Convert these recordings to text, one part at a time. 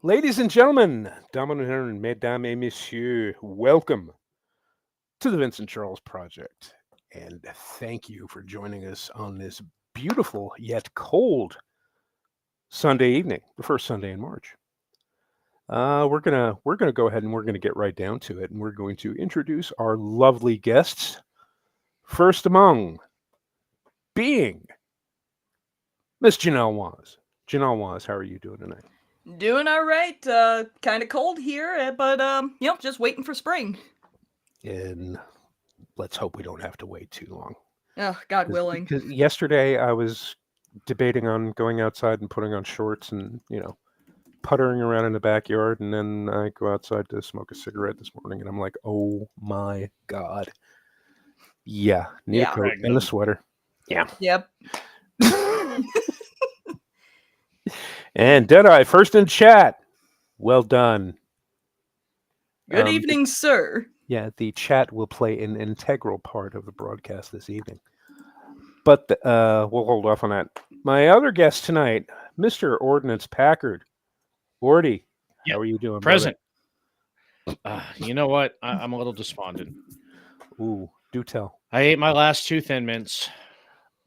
Ladies and gentlemen, dames and mesdames et messieurs, welcome to the Vincent Charles Project. And thank you for joining us on this beautiful yet cold Sunday evening, the first Sunday in March. We're gonna go ahead and we're gonna get right down to it, and we're going to introduce our lovely guests. First among being Miss Janelle Waz. Janelle Waz, how are you doing tonight? Doing all right. Kind of cold here, but just waiting for spring. And let's hope we don't have to wait too long. Oh, God willing. Because yesterday I was debating on going outside and putting on shorts and, puttering around in the backyard. And then I go outside to smoke a cigarette this morning and I'm like, oh my God. Yeah, need a coat and a sweater. Yeah. Yep. And Deadeye, first in chat. Well done. Good evening, sir. Yeah, the chat will play an integral part of the broadcast this evening. But we'll hold off on that. My other guest tonight, Mr. Ordnance Packard. Ordy, how are you doing, Present. You know what? I'm a little despondent. Ooh, do tell. I ate my last 2 Thin Mints.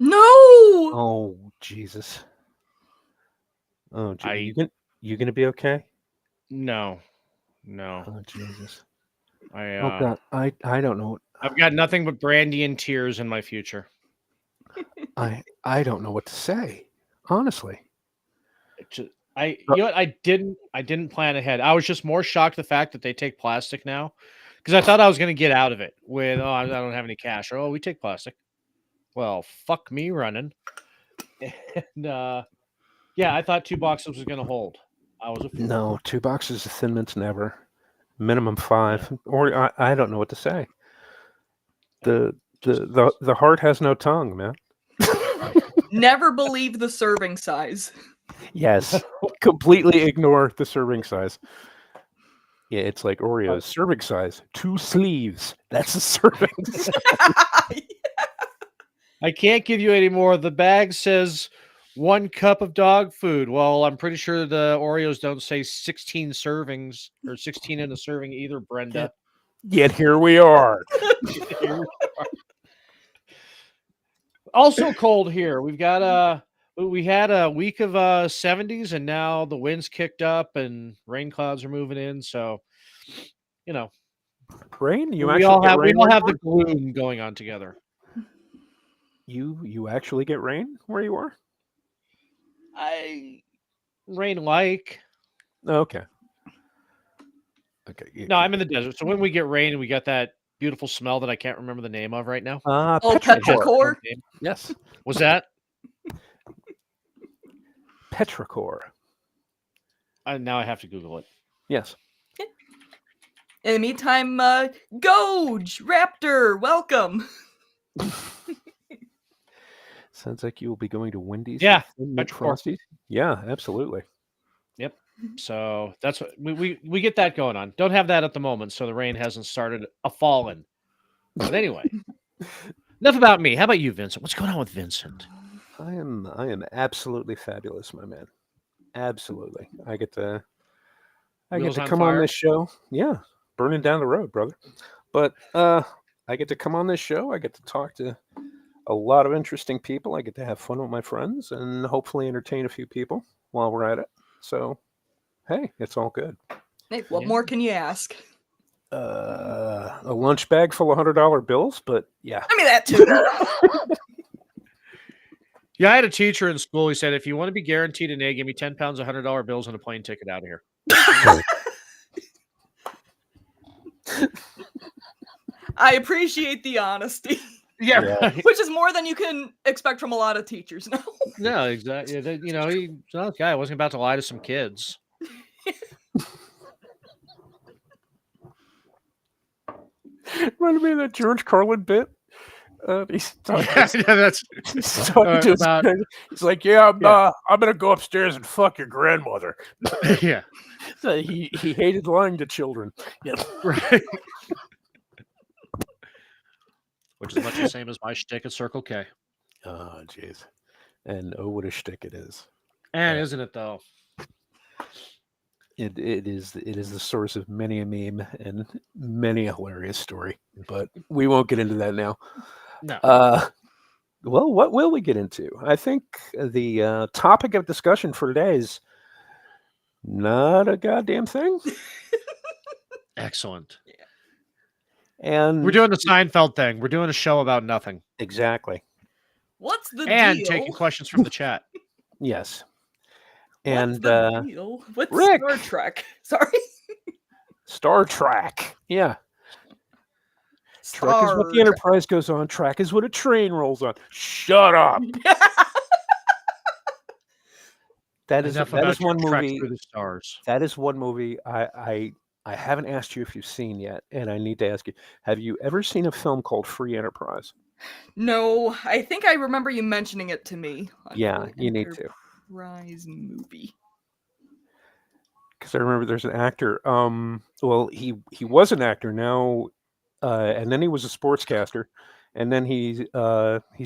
No! Oh, Jesus. Oh, you gonna be okay? No. Oh, Jesus. God. I don't know. I've got nothing but brandy and tears in my future. I don't know what to say, honestly. You know what? I didn't plan ahead. I was just more shocked the fact that they take plastic now, because I thought I was going to get out of it with, I don't have any cash, or we take plastic. Well, fuck me running. And I thought 2 boxes was going to hold. I was a fool. No, 2 boxes of Thin Mints never. Minimum 5, or I don't know what to say. The heart has no tongue, man. Never believe the serving size. Yes, completely ignore the serving size. Yeah, it's like Oreos. Serving size, 2 sleeves. That's the serving size. I can't give you any more. The bag says 1 cup of dog food. Well, I'm pretty sure the Oreos don't say 16 servings or 16 in a serving either, Brenda. Yet here we are. Also cold here. We had a week of 70s, and now the wind's kicked up and rain clouds are moving in. So, rain. We all have the gloom going on together. You actually get rain where you are? Rain like. Okay. No, I'm in the desert. So when we get rain, we got that beautiful smell that I can't remember the name of right now. Petrichor. Yes. Was that? Petrichor. Now I have to Google it. Yes. In the meantime, Goge, Raptor, welcome. Sounds like you will be going to Wendy's. Yeah, Frosties. Yeah, absolutely. Yep. So that's what we get that going on. Don't have that at the moment, so the rain hasn't started a falling. But anyway, enough about me. How about you, Vincent? What's going on with Vincent? I am absolutely fabulous, my man. Absolutely. I get to come on this show. Yeah, burning down the road, brother. But I get to come on this show. I get to talk to a lot of interesting people. I get to have fun with my friends and hopefully entertain a few people while we're at it. So, hey, it's all good. Hey, what more can you ask? A lunch bag full of $100 bills, but yeah. I mean, that too. Yeah, I had a teacher in school. He said, if you want to be guaranteed an A, give me 10 pounds of $100 bills and a plane ticket out of here. I appreciate the honesty. Yeah, right. Which is more than you can expect from a lot of teachers now. No, exactly. He's not a guy. I wasn't about to lie to some kids. Reminded me of that George Carlin bit. He's talking he's like, I'm gonna go upstairs and fuck your grandmother. Yeah. So he hated lying to children. Yeah. Right. Which is much the same as my shtick at Circle K. Oh, jeez. And what a shtick it is. And isn't it, though? It is the source of many a meme and many a hilarious story, but we won't get into that now. No. Well, what will we get into? I think the topic of discussion for today is not a goddamn thing. Excellent. And we're doing the Seinfeld thing. We're doing a show about nothing. Exactly. What's the and deal? taking questions from the chat. Yes. What's And the deal with Rick. Star Trek? Sorry. Star Trek. Yeah. Trek is what the Enterprise goes on. Track is what a train rolls on. Shut up. That is one movie. Through the stars. That is one movie I haven't asked you if you've seen yet, and I need to ask you: have you ever seen a film called Free Enterprise? No, I think I remember you mentioning it to me. Yeah, you need to. Enterprise movie. Because I remember there's an actor. Well, he was an actor now, and then he was a sportscaster, and then he's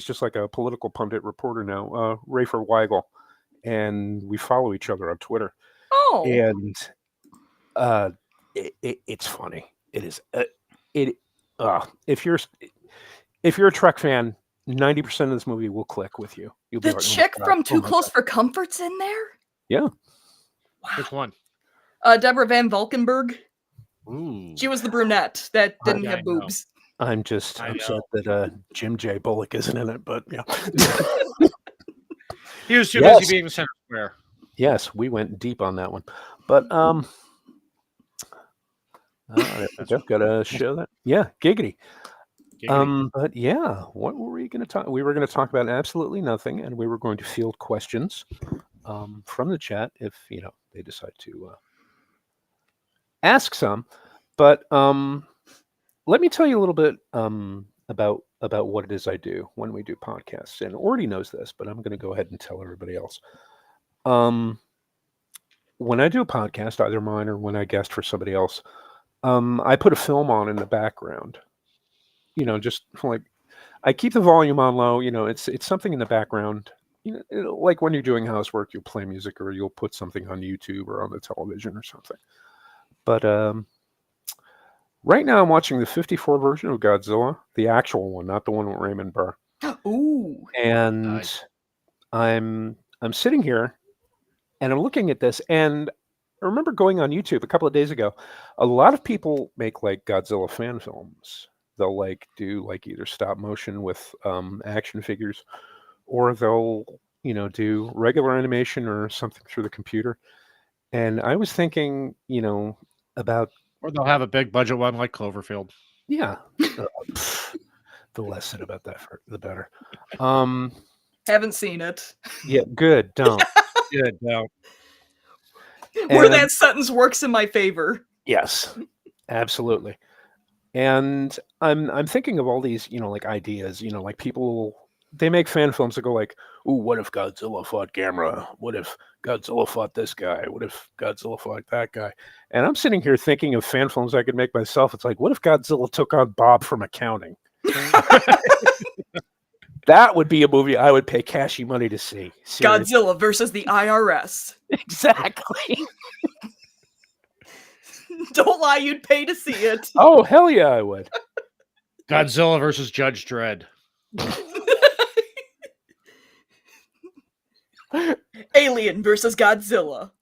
just like a political pundit reporter now. Rafer Weigel, and we follow each other on Twitter. Oh, and it's funny. It is. If you're a Trek fan, 90% of this movie will click with you. You'll the be like, chick oh from Too Close for Comfort's in there. Yeah. Wow. Which one? Deborah Van Valkenburg. Ooh. She was the brunette that didn't have boobs. I'm just upset that Jim J. Bullock isn't in it, but yeah. He was too busy being the center square. Yes, we went deep on that one. But I've got to show that. Yeah, giggity. But yeah, what were we going to talk? We were going to talk about absolutely nothing, and we were going to field questions from the chat if they decide to ask some. But let me tell you a little bit about what it is I do when we do podcasts. And Orty knows this, but I'm going to go ahead and tell everybody else. When I do a podcast, either mine or when I guest for somebody else, I put a film on in the background. Just like I keep the volume on low. It's something in the background. Like when you're doing housework, you'll play music or you'll put something on YouTube or on the television or something. But right now I'm watching the 54 version of Godzilla, the actual one, not the one with Raymond Burr. Ooh. And nice. I'm sitting here and I'm looking at this, and I remember going on YouTube a couple of days ago. A lot of people make like Godzilla fan films. They'll do either stop motion with action figures, or they'll do regular animation or something through the computer. And I was thinking, about, or they'll have a big budget one like Cloverfield. Yeah, the less said about that, the better. Haven't seen it. Yeah, good. Don't. Good. No. Where that sentence works in my favor. Yes, absolutely. And I'm thinking of all these, ideas, like people, they make fan films that go like, ooh, what if Godzilla fought Gamera? What if Godzilla fought this guy? What if Godzilla fought that guy? And I'm sitting here thinking of fan films I could make myself. It's like, what if Godzilla took on Bob from accounting? That would be a movie I would pay cashy money to see. Seriously. Godzilla versus the IRS. Exactly. Don't lie, you'd pay to see it. Oh, hell yeah, I would. Godzilla versus Judge Dredd. Alien versus Godzilla.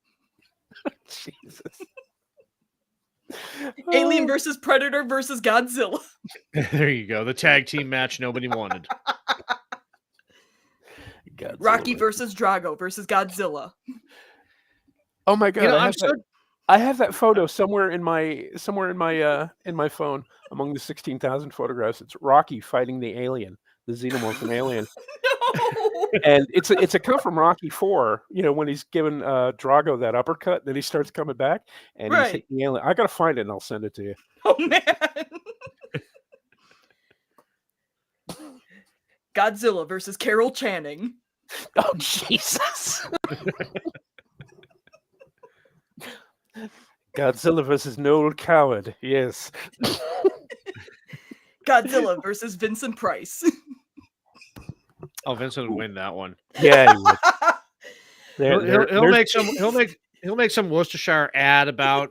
Jesus. Alien versus Predator versus Godzilla. There you go. The tag team match nobody wanted. Godzilla. Rocky versus Drago versus Godzilla. Oh my god! I have that photo somewhere in my phone among the 16,000 photographs. It's Rocky fighting the alien, the xenomorph alien. No. And it's a cut from Rocky 4, when he's given Drago that uppercut, then he starts coming back and he's hitting the alien. I gotta find it and I'll send it to you. Oh man. Godzilla versus Carol Channing. Oh Jesus. Godzilla versus Noel Coward. Yes. Godzilla versus Vincent Price. Oh, Vincent would win that one. Yeah, he would. He'll He'll make some Worcestershire ad about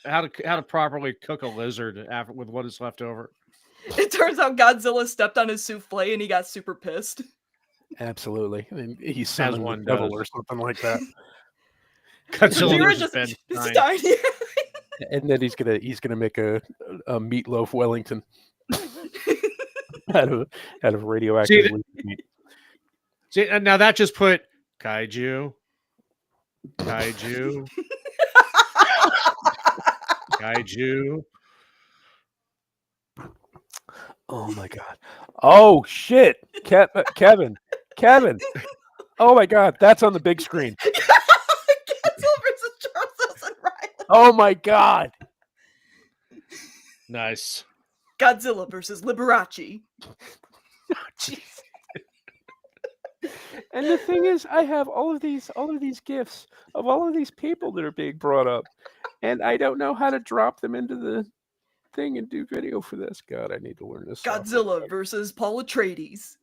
how to properly cook a lizard after with what is left over. It turns out Godzilla stepped on his souffle and he got super pissed. Absolutely. I mean, he's As summoned the one devil does. or something like that. Godzilla Kojira versus just Ben Stein. Stein. And then he's gonna make a meatloaf Wellington out of radioactive meat. See, and now that just put kaiju, kaiju. Oh my god. Oh shit. Kevin. Oh my god, that's on the big screen. Godzilla versus Charles and Riley. Oh my god. Nice. Godzilla versus Liberace. Jeez. And the thing is, I have all of these gifs of all of these people that are being brought up, and I don't know how to drop them into the thing and do video for this. God, I need to learn this. Godzilla versus Paul Atreides.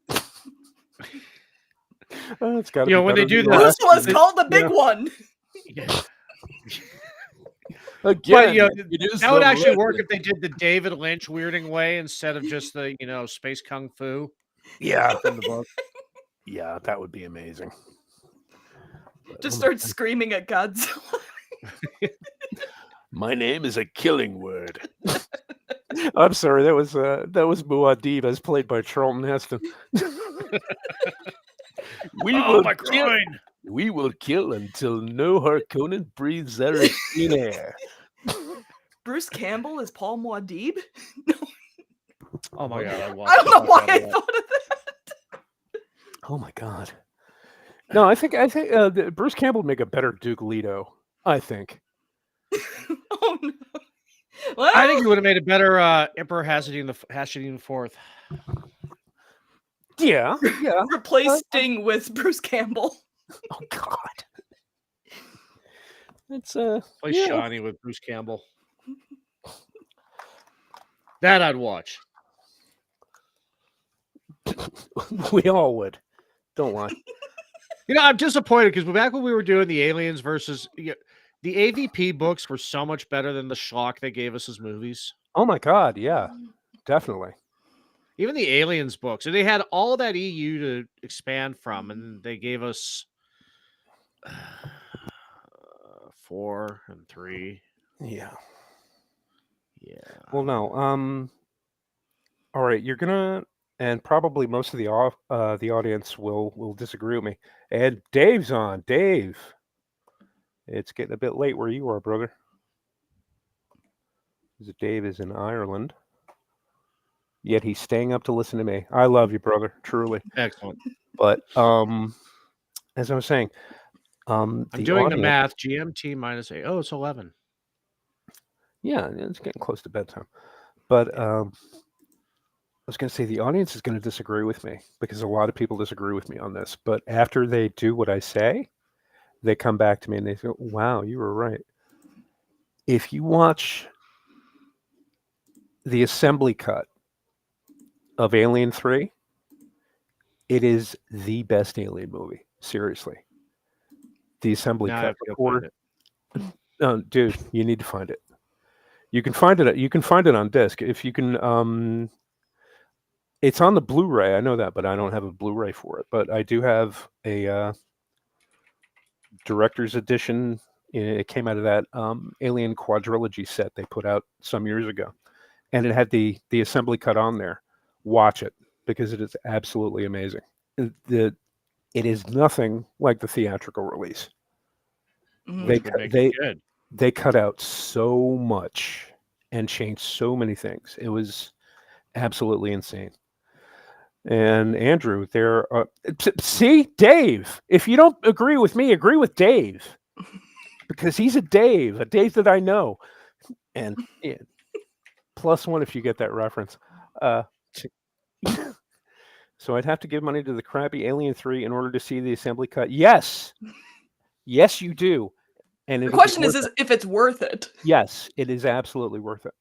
Oh, it's got. When they do This was called the big one. Yeah. Again, but, that would actually work if they did the David Lynch weirding way instead of just the space kung fu. Yeah, from the book. Yeah, that would be amazing. Just start screaming at Godzilla. My name is a killing word. I'm sorry, that was Muad'Dib as played by Charlton Heston. We will kill until no Harkonnen breathes out of clean air. Bruce Campbell is Paul Muad'Dib? Oh my god! I don't know why I thought of that. Oh my god! No, I think Bruce Campbell would make a better Duke Leto. I think. Oh no! Well, I think he would have made a better Emperor Hasadin the Fourth. Yeah. Replace Sting with Bruce Campbell. Oh god! That's Play Shawnee with Bruce Campbell. That I'd watch. We all would. Don't lie. I'm disappointed because back when we were doing the Aliens versus the AVP books were so much better than the schlock they gave us as movies. Oh my god! Yeah, definitely. Even the Aliens books, and they had all that EU to expand from, and they gave us 4 and 3. Yeah. Well, no. All right, you're gonna, and probably most of the audience will disagree with me. And Dave's on. Dave, it's getting a bit late where you are, brother. Dave is in Ireland. Yet he's staying up to listen to me. I love you, brother. Truly. Excellent. But as I was saying, I'm doing the math. GMT minus 8. Oh, it's 11. Yeah, it's getting close to bedtime. But I was going to say the audience is going to disagree with me because a lot of people disagree with me on this. But after they do what I say, they come back to me and they go, "Wow, you were right." If you watch the assembly cut of Alien 3, it is the best Alien movie. Seriously. The assembly cut recorded. No, dude, you need to find it. You can find it. You can find it on disc if you can. It's on the Blu-ray. I know that, but I don't have a Blu-ray for it. But I do have a director's edition. It came out of that Alien Quadrilogy set they put out some years ago, and it had the assembly cut on there. Watch it because it is absolutely amazing. It is nothing like the theatrical release. They cut out so much and changed so many things. It was absolutely insane. And Andrew, see, Dave. If you don't agree with me, agree with Dave, because he's a Dave that I know, and +1 if you get that reference. So I'd have to give money to the crappy Alien 3 in order to see the assembly cut. Yes, you do. And the question is if it's worth it. Yes, it is absolutely worth it.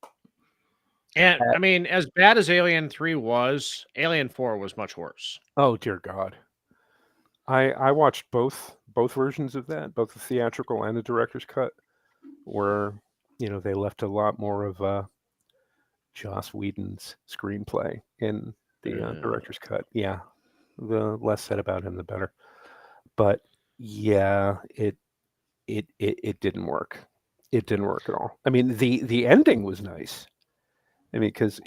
And I mean, as bad as Alien 3 was, Alien 4 was much worse. Oh dear God. I watched both versions of that, both the theatrical and the director's cut, where they left a lot more of Joss Whedon's screenplay in the director's cut. Yeah, the less said about him, the better. But yeah, it didn't work. It didn't work at all. I mean, the ending was nice. I mean, because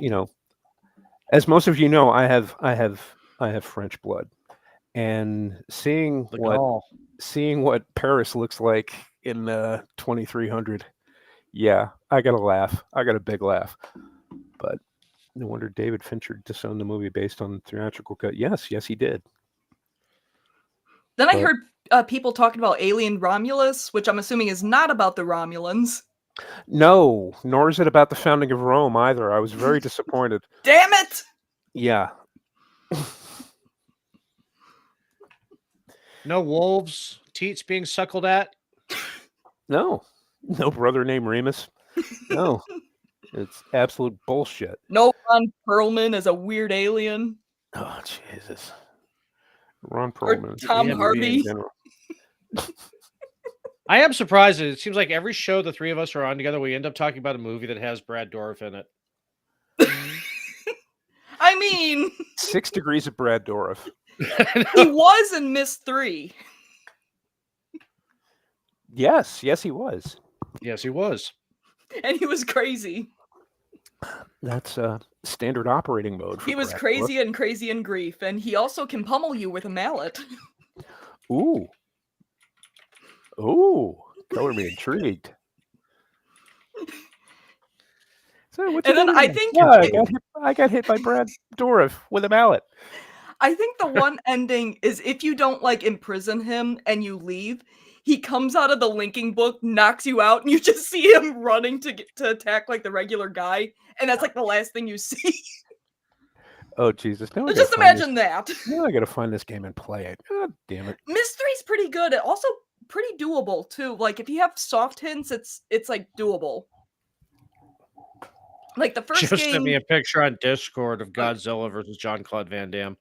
as most of you know, I have French blood, and seeing what Paris looks like in 2300, yeah, I got a laugh. I got a big laugh. But no wonder David Fincher disowned the movie based on the theatrical cut. Yes, he did. Then I heard people talking about Alien Romulus, which I'm assuming is not about the Romulans. No, nor is it about the founding of Rome either. I was very disappointed. Damn it! Yeah. No wolves, teats being suckled at? No brother named Remus. No. It's absolute bullshit. No Ron Perlman as a weird alien. Oh, Jesus. Ron Perlman. Or Tom Hardy. I am surprised. It seems like every show the three of us are on together, we end up talking about a movie that has Brad Dourif in it. I mean... 6 Degrees of Brad Dourif. He was in Miss 3. Yes, he was. Yes, he was. And he was crazy. That's standard operating mode. He was crazy and crazy in grief, and he also can pummel you with a mallet. Ooh, color me intrigued. So and then I think I got hit by Brad Dourif with a mallet. I think the one ending is if you don't imprison him and you leave, he comes out of the linking book, knocks you out, and you just see him running to attack the regular guy, and that's the last thing you see. Oh Jesus! No, just imagine that. Now I gotta find this game and play it. God damn it! Mystery's pretty good. It also pretty doable too. If you have soft hints, it's doable. The first just game. Sent me a picture on Discord of Godzilla versus Jean-Claude Van Damme.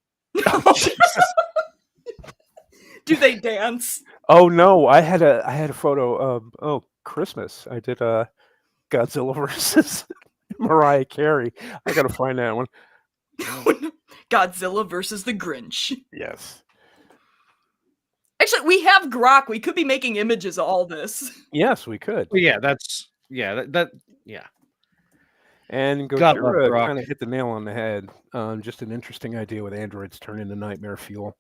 Do they dance? Oh no! I had a photo of Christmas. I did Godzilla versus Mariah Carey. I gotta find that one. Godzilla versus the Grinch. Yes. Actually, we have Grok. We could be making images of all this. Yes, we could. Well, yeah, that's yeah. And Gojira kind of hit the nail on the head. Just an interesting idea with androids turn into nightmare fuel.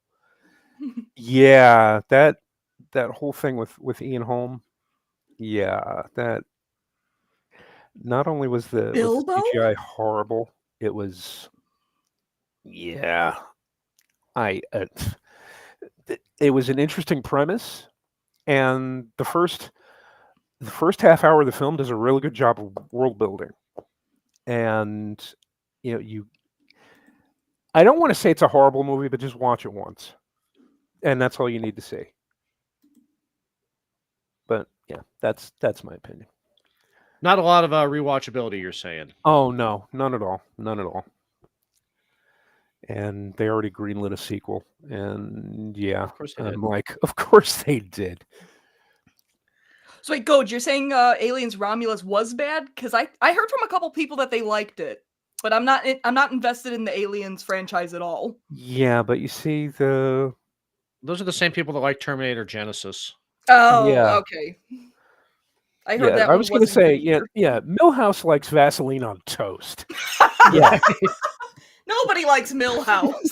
Yeah, that whole thing with Ian Holm. Yeah, that not only was the CGI horrible, it was it was an interesting premise, and the first half hour of the film does a really good job of world building. And I don't want to say it's a horrible movie, but just watch it once, and that's all you need to see. But yeah, that's my opinion. Not a lot of rewatchability, you're saying? Oh no, none at all. And they already greenlit a sequel, and yeah, of course they did. I'm like, of course they did. So wait, Goj, you're saying Aliens Romulus was bad? Because I heard from a couple people that they liked it, but I'm not invested in the Aliens franchise at all. Yeah, but you see those are the same people that like Terminator Genesis. Oh, yeah. Okay. I heard that. I was going to say, yeah. Milhouse likes Vaseline on toast. Yeah. Nobody likes Milhouse.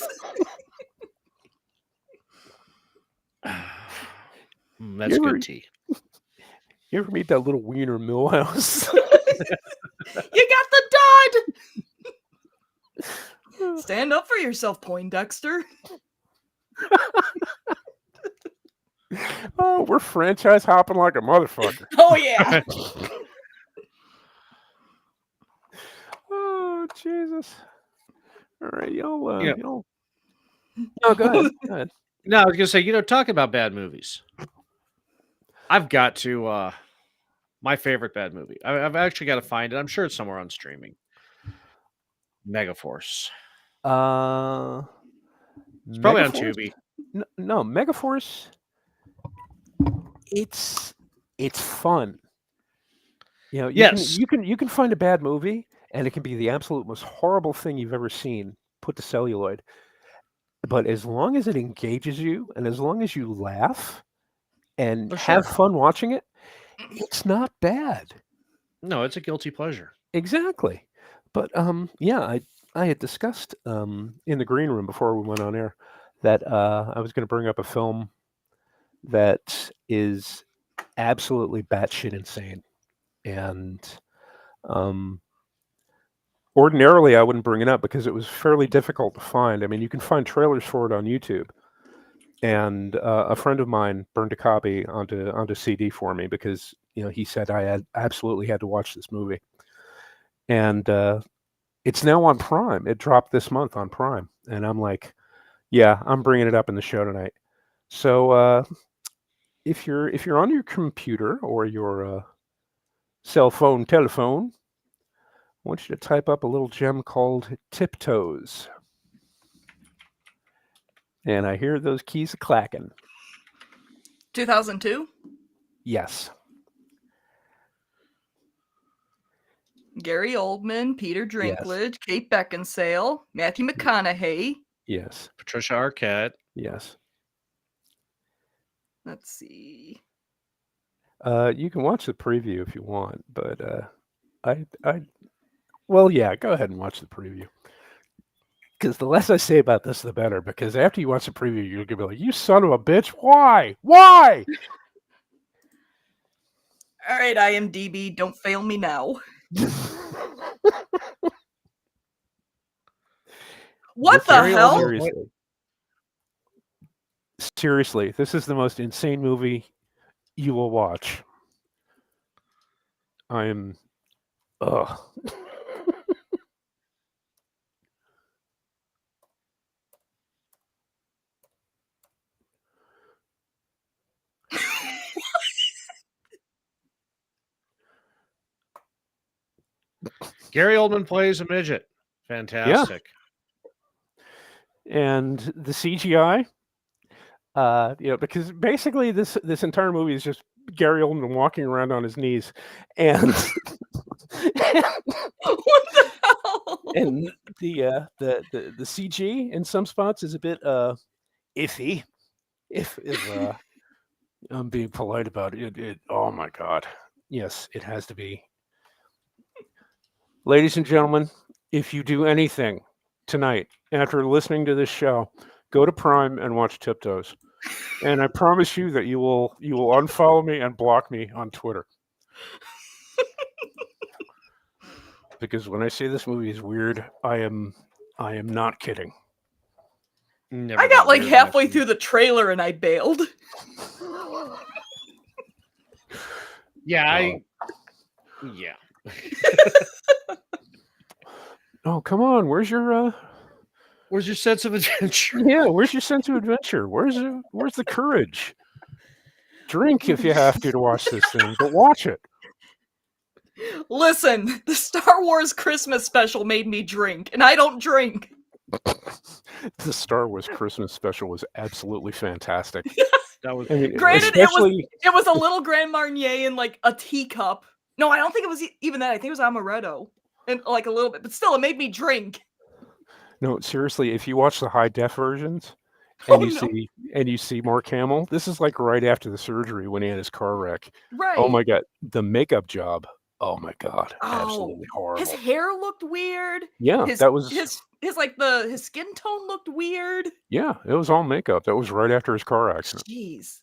That's good tea. You ever meet that little wiener Milhouse? You got the dud! Stand up for yourself, Poindexter. Oh, we're franchise hopping like a motherfucker. Oh, yeah. Oh, Jesus. All right, y'all. No, go ahead. No, I was going to say, talking about bad movies. I've got to, my favorite bad movie. I've actually got to find it. I'm sure it's somewhere on streaming. Megaforce. It's probably on Tubi. No, Megaforce. It's fun. You know, Yes. you can find a bad movie, and it can be the absolute most horrible thing you've ever seen put to celluloid. But as long as it engages you, and as long as you laugh and have fun watching it, it's not bad. No, it's a guilty pleasure. Exactly. But yeah, I had discussed in the green room before we went on air that I was going to bring up a film that is absolutely batshit insane, and um, ordinarily I wouldn't bring it up because it was fairly difficult to find. I mean, you can find trailers for it on YouTube, and a friend of mine burned a copy onto CD for me because he said I had absolutely had to watch this movie, and it's now on Prime. It dropped this month on Prime, and I'm like, yeah, I'm bringing it up in the show tonight. So if you're on your computer or your cell phone, telephone, I want you to type up a little gem called Tiptoes. And I hear those keys clacking. 2002? Yes. Gary Oldman, Peter Yes. Dinklage, Kate Beckinsale, Matthew McConaughey. Yes. Patricia Arquette. Yes. Let's see. You can watch the preview if you want, but well, yeah, go ahead and watch the preview. Because the less I say about this, the better. Because after you watch the preview, you're gonna be like, "You son of a bitch! Why? Why?" All right, IMDb, don't fail me now. What the hell? Seriously, this is the most insane movie you will watch. I am. Ugh. Gary Oldman plays a midget. Fantastic. Yeah. And the CGI, because basically this entire movie is just Gary Oldman walking around on his knees, and what the hell? And the CG in some spots is a bit iffy. If I'm being polite about it, oh my god, yes, it has to be. Ladies and gentlemen, if you do anything tonight after listening to this show, go to Prime and watch Tiptoes, and I promise you that you will unfollow me and block me on Twitter. Because when I say this movie is weird, I am not kidding. I got like halfway through the trailer and I bailed. Yeah, yeah. Oh, come on. Where's your sense of adventure? Yeah, where's your sense of adventure? Where's the courage? Drink if you have to watch this thing, but watch it. Listen, the Star Wars Christmas special made me drink, and I don't drink. The Star Wars Christmas special was absolutely fantastic. That was granted, it was a little Grand Marnier in like a teacup. No, I don't think it was even that. I think it was amaretto, and like a little bit, but still, it made me drink. No, seriously, if you watch the high def versions and you see Mark Hamill, this is like right after the surgery when he had his car wreck. Right. Oh my god, the makeup job. Oh my god, absolutely horrible. His hair looked weird. Yeah, that was his skin tone looked weird. Yeah, it was all makeup. That was right after his car accident. Jeez.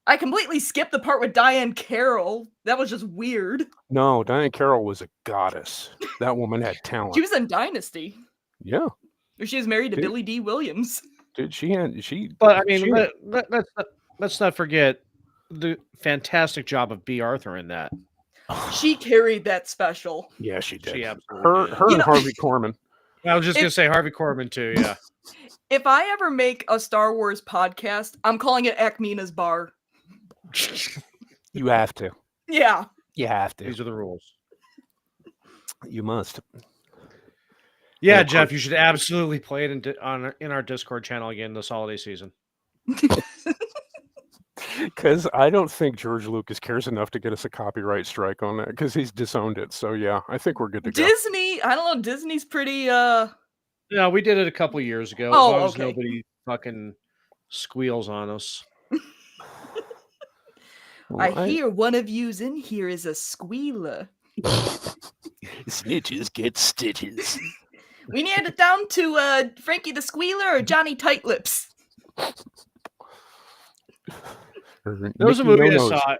I completely skipped the part with Diane Carroll. That was just weird. No, Diane Carroll was a goddess. That woman had talent. She was in Dynasty. Yeah. She was married to Billy D. Williams. Dude, But I mean, let's not forget the fantastic job of B. Arthur in that. She carried that special. Yeah, she did. She absolutely did. Her and Harvey Korman. I was just gonna say Harvey Korman too. Yeah. If I ever make a Star Wars podcast, I'm calling it Akmina's Bar. You have to. Yeah. You have to. These are the rules. You must. Yeah, Jeff, you should absolutely play it in our Discord channel again this holiday season. Because I don't think George Lucas cares enough to get us a copyright strike on that, because he's disowned it. So yeah, I think we're good to go. Disney, I don't know. Disney's pretty. Yeah, we did it a couple years ago. Oh, as long as okay. nobody fucking squeals on us. Well, I hear one of you's in here is a squealer. Snitches get stitches. We narrowed it down to Frankie the Squealer or Johnny Tightlips. There was a movie I saw.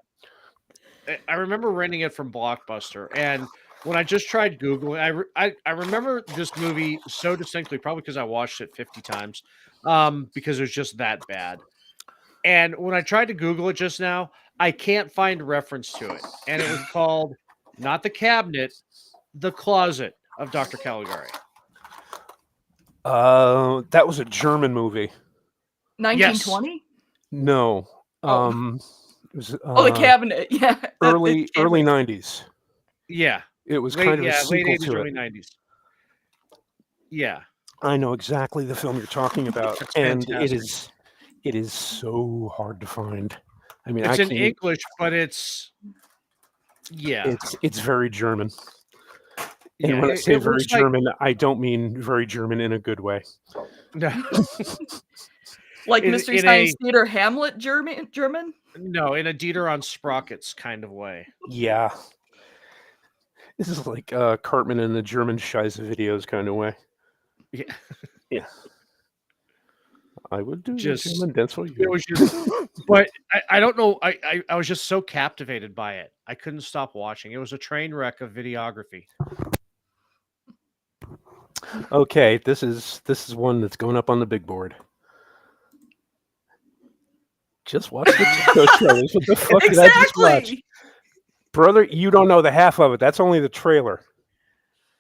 I remember renting it from Blockbuster, and when I just tried Googling, I remember this movie so distinctly, probably because I watched it 50 times, because it was just that bad. And when I tried to Google it just now, I can't find a reference to it. And it was called, not The Cabinet, The Closet of Dr. Caligari. That was a German movie. 1920? Yes. No. It was, The Cabinet. Yeah. Early 90s. Yeah. It was kind of a sequel late 80s, to early it. 90s. Yeah. I know exactly the film you're talking about, That's and fantastic. it is so hard to find. I mean, it's in English, but it's very German. And yeah, when I say very German, like, I don't mean very German in a good way. No. Like Mystery Science Theater Hamlet German? No, in a Dieter on Sprockets kind of way. Yeah. This is like Cartman in the German Scheisse videos kind of way. Yeah. Yeah. I would do just the German dance for you. It was just, but I don't know. I was just so captivated by it. I couldn't stop watching. It was a train wreck of videography. Okay, this is one that's going up on the big board. Just watch the TikTok trailers. What the fuck did I just watch? Brother, you don't know the half of it. That's only the trailer.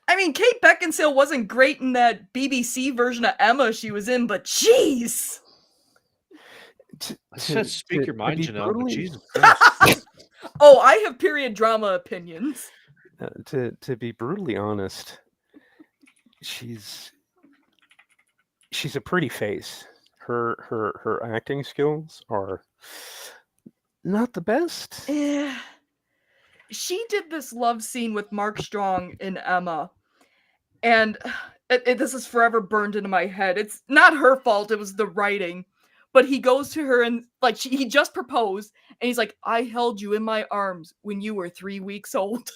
I mean, Kate Beckinsale wasn't great in that BBC version of Emma she was in, but jeez. I said speak your mind, Janelle, but Jesus Christ. Oh, I have period drama opinions. To be brutally honest, she's a pretty face. Her acting skills are not the best. Yeah. She did this love scene with Mark Strong in Emma, and this is forever burned into my head. It's not her fault, it was the writing. But he goes to her and like he just proposed, and he's like, "I held you in my arms when you were 3 weeks old."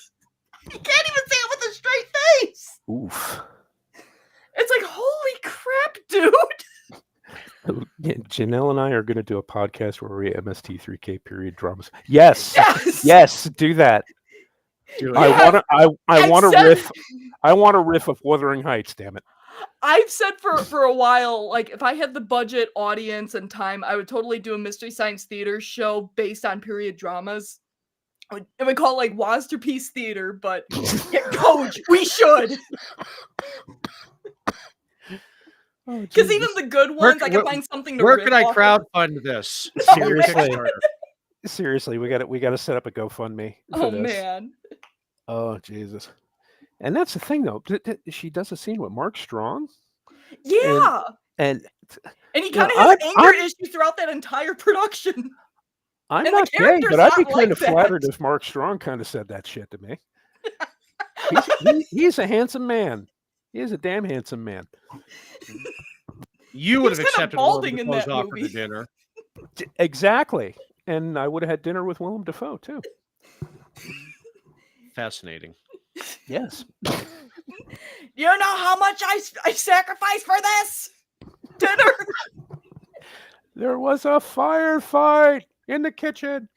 He can't even say it with a straight face. Oof. It's like, holy crap, dude. Yeah, Janelle and I are going to do a podcast where we MST3K period dramas. Yes, do that. Do it. I want a riff. I want a riff of Wuthering Heights. Damn it. I've said for a while, like if I had the budget, audience, and time, I would totally do a Mystery Science Theater show based on period dramas. And we call it like Wazterpiece Theater, but yeah, Coach, we should. Because even the good ones, I can find something to. Where can I crowdfund this? Seriously, we got to set up a GoFundMe. Oh man. Oh Jesus. And that's the thing, though. She does a scene with Mark Strong. Yeah. And he kind of has anger issues throughout that entire production. I'm not gay, but I'd be kind of flattered if Mark Strong kind of said that shit to me. He's a handsome man. He is a damn handsome man. You would have accepted Willem Dafoe's offer to dinner. Exactly. And I would have had dinner with Willem Dafoe, too. Fascinating. Yes. You know how much I sacrificed for this dinner? There was a firefight in the kitchen.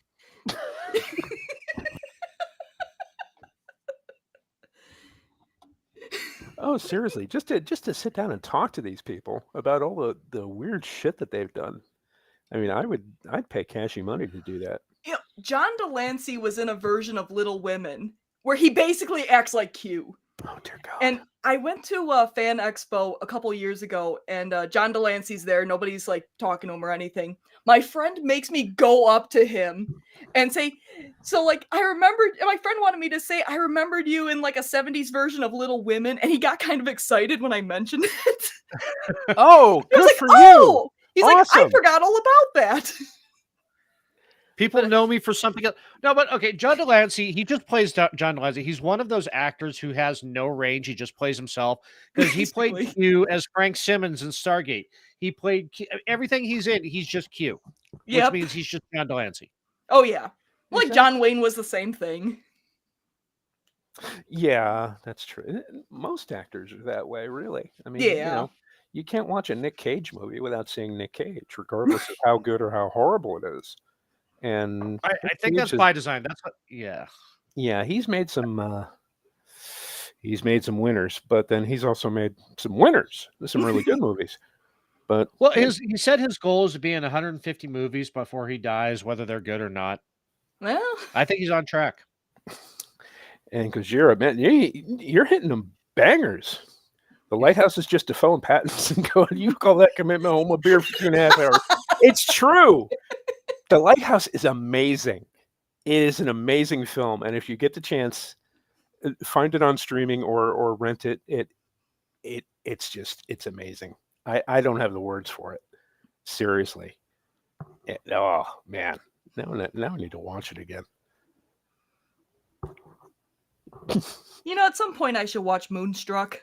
Oh, seriously, just to sit down and talk to these people about all the weird shit that they've done. I mean, I'd pay cashy money to do that. You know, John Delancey was in a version of Little Women where he basically acts like Q. Oh dear God. And I went to a fan expo a couple years ago, and John Delancey's there. Nobody's like talking to him or anything. My friend makes me go up to him and say, so like, I remembered, and my friend wanted me to say, I remembered you in like a 70s version of Little Women. And he got kind of excited when I mentioned it. Oh, good for you. He's like, I forgot all about that. People know me for something else. No, but okay, John Delancey, he just plays John Delancey. He's one of those actors who has no range. He just plays himself because he played Q as Frank Simmons in Stargate. He played Q, everything he's in. He's just Q, which means he's just John Delancey. Oh yeah, like John Wayne was the same thing. Yeah, that's true. Most actors are that way, really. I mean, you know, you can't watch a Nick Cage movie without seeing Nick Cage, regardless of how good or how horrible it is. And I think that's by design. That's what, yeah. He's made some winners, but then he's also made some winners. Some really good movies. But well, he said his goal is to be in 150 movies before he dies, whether they're good or not. Well, I think he's on track. And because you're a man, you're hitting them bangers. The Lighthouse is just a phone Pattinson going, you call that commitment? Hold my beer for 2.5 hours. It's true. The Lighthouse is amazing. It is an amazing film. And if you get the chance, find it on streaming or rent it. It's amazing. I don't have the words for it. Seriously. Oh, man. Now I need to watch it again. You know, at some point I should watch Moonstruck.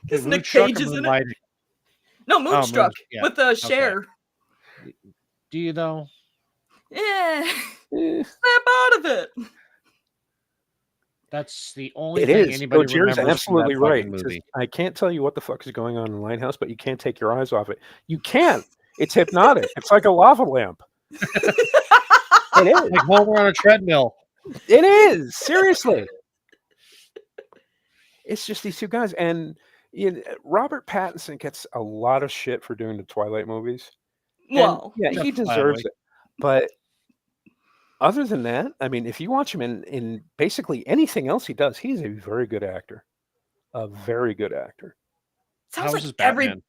Because Nick Cage is in it. No, Moonstruck with the Cher. Do you though? Yeah. Snap out of it. That's the only thing anybody remembers. Absolutely right. I can't tell you what the fuck is going on in the Lighthouse, but you can't take your eyes off it. You can't. It's hypnotic. It's like a lava lamp. It is like Homer on a treadmill. It is, seriously. It's just these two guys, and Robert Pattinson gets a lot of shit for doing the Twilight movies. Well, yeah, he deserves it. But other than that, I mean, if you watch him in basically anything else he does, he's a very good actor. A very good actor. Sounds like Batman?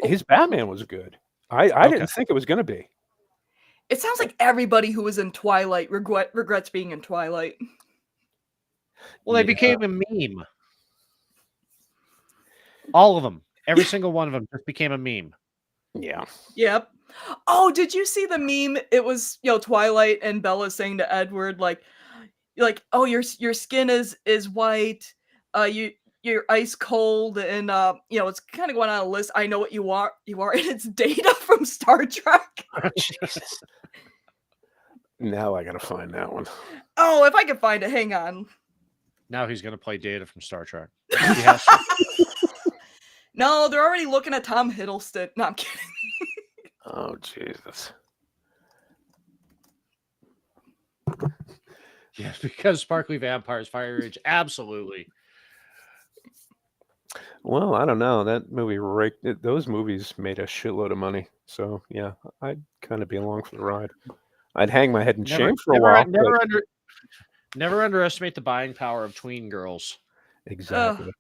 His Batman was good. I didn't think it was going to be. It sounds like everybody who was in Twilight regrets being in Twilight. Well, they became a meme. All of them. Every single one of them just became a meme. Yeah. Yep. Oh, did you see the meme? It was, Twilight and Bella saying to Edward, like, oh, your skin is white. You're ice cold, and it's kind of going on a list. I know what you are, and it's Data from Star Trek. Jesus. Now I gotta find that one. Oh, if I can find it, hang on. Now he's gonna play Data from Star Trek. No, they're already looking at Tom Hiddleston. No, I'm kidding. Oh, Jesus. Yes, because Sparkly Vampires, Fire Age, absolutely. Well, I don't know. That movie, those movies made a shitload of money. So, yeah, I'd kind of be along for the ride. I'd hang my head in shame for a while. Never underestimate the buying power of tween girls. Exactly.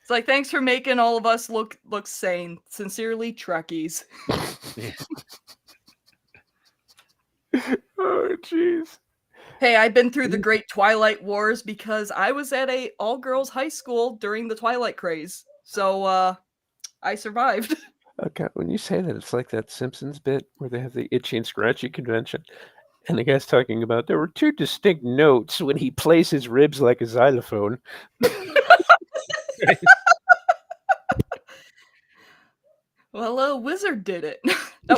It's like, thanks for making all of us look sane. Sincerely, Trekkies. Oh, jeez. Hey, I've been through the Great Twilight Wars because I was at a all-girls high school during the Twilight craze. So, I survived. Okay, when you say that, it's like that Simpsons bit where they have the itchy and scratchy convention. And the guy's talking about there were two distinct notes when he plays his ribs like a xylophone. Well, a wizard did it. That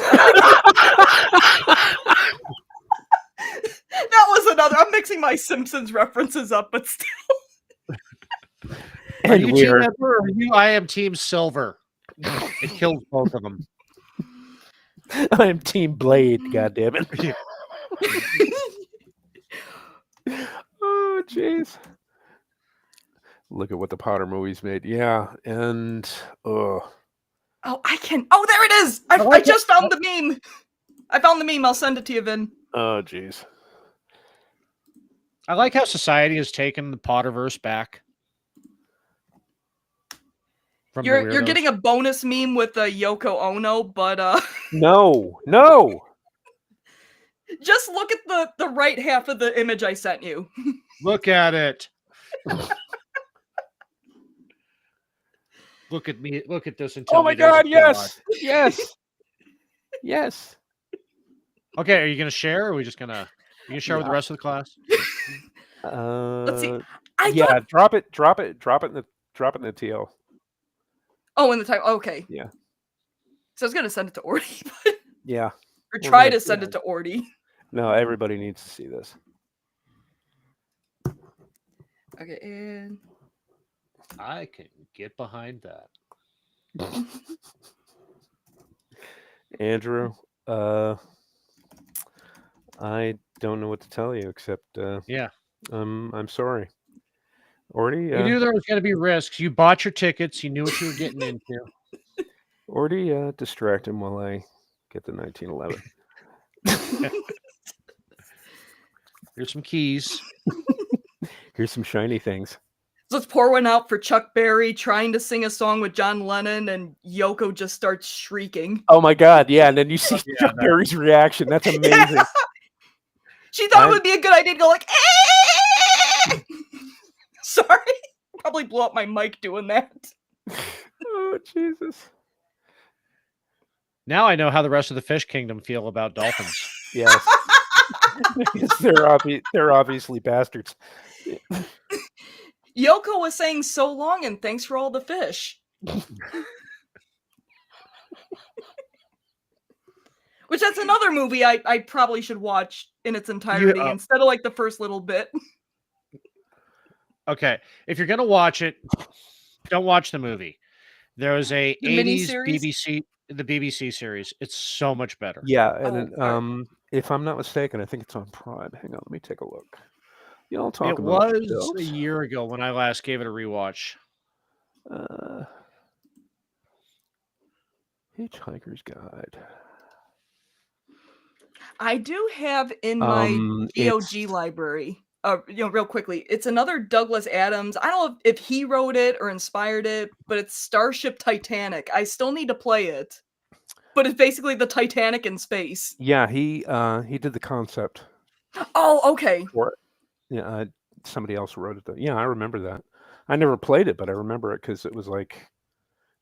was another. I'm mixing my Simpsons references up, but still. Are you Team Emperor or I am Team Silver? It kills both of them. I am Team Blade, goddammit. Oh, jeez. Look at what the Potter movies made. Yeah, and oh, I can. Oh, there it is. I just found the meme. I found the meme. I'll send it to you, Vin. Oh, jeez. I like how society has taken the Potterverse back. You're getting a bonus meme with Yoko Ono, but no. Just look at the right half of the image I sent you. Look at it. Look at me. Look at this and tell Oh my me there's God! a Yes, yes, yes. Okay, are you gonna share? Or are we just gonna? You gonna share with the rest of the class? Let's see. I Yeah, thought. drop it in the TL. Oh, in the time. Okay. Yeah. So I was gonna send it to Orty, but Yeah. or try to send it to Orty. No, everybody needs to see this. Okay, and I can get behind that. Andrew, I don't know what to tell you except Yeah. I'm sorry. Orty, You knew there was going to be risks. You bought your tickets. You knew what you were getting into. Orty, distract him while I get the 1911. Here's some keys. Here's some shiny things. Let's pour one out for Chuck Berry trying to sing a song with John Lennon, and Yoko just starts shrieking. Oh my God! Yeah, and then you see Chuck Berry's reaction. That's amazing. Yeah. She thought it would be a good idea to go like, eh! Sorry, probably blew up my mic doing that. Oh Jesus! Now I know how the rest of the fish kingdom feel about dolphins. Yes, they're obviously bastards. Yoko was saying so long and thanks for all the fish. Which that's another movie I probably should watch in its entirety instead of like the first little bit. Okay, if you're gonna watch it, don't watch the movie. There was a 80s BBC series. It's so much better. Yeah, and if I'm not mistaken, I think it's on Prime. Hang on, let me take a look. Y'all talk it about was yourselves. a year ago when I last gave it a rewatch. Hitchhiker's Guide. I do have in my GOG library, real quickly, it's another Douglas Adams. I don't know if he wrote it or inspired it, but it's Starship Titanic. I still need to play it, but it's basically the Titanic in space. Yeah, he did the concept. Oh, okay. For it. Yeah, somebody else wrote it though. Yeah, I remember that. I never played it, but I remember it because it was like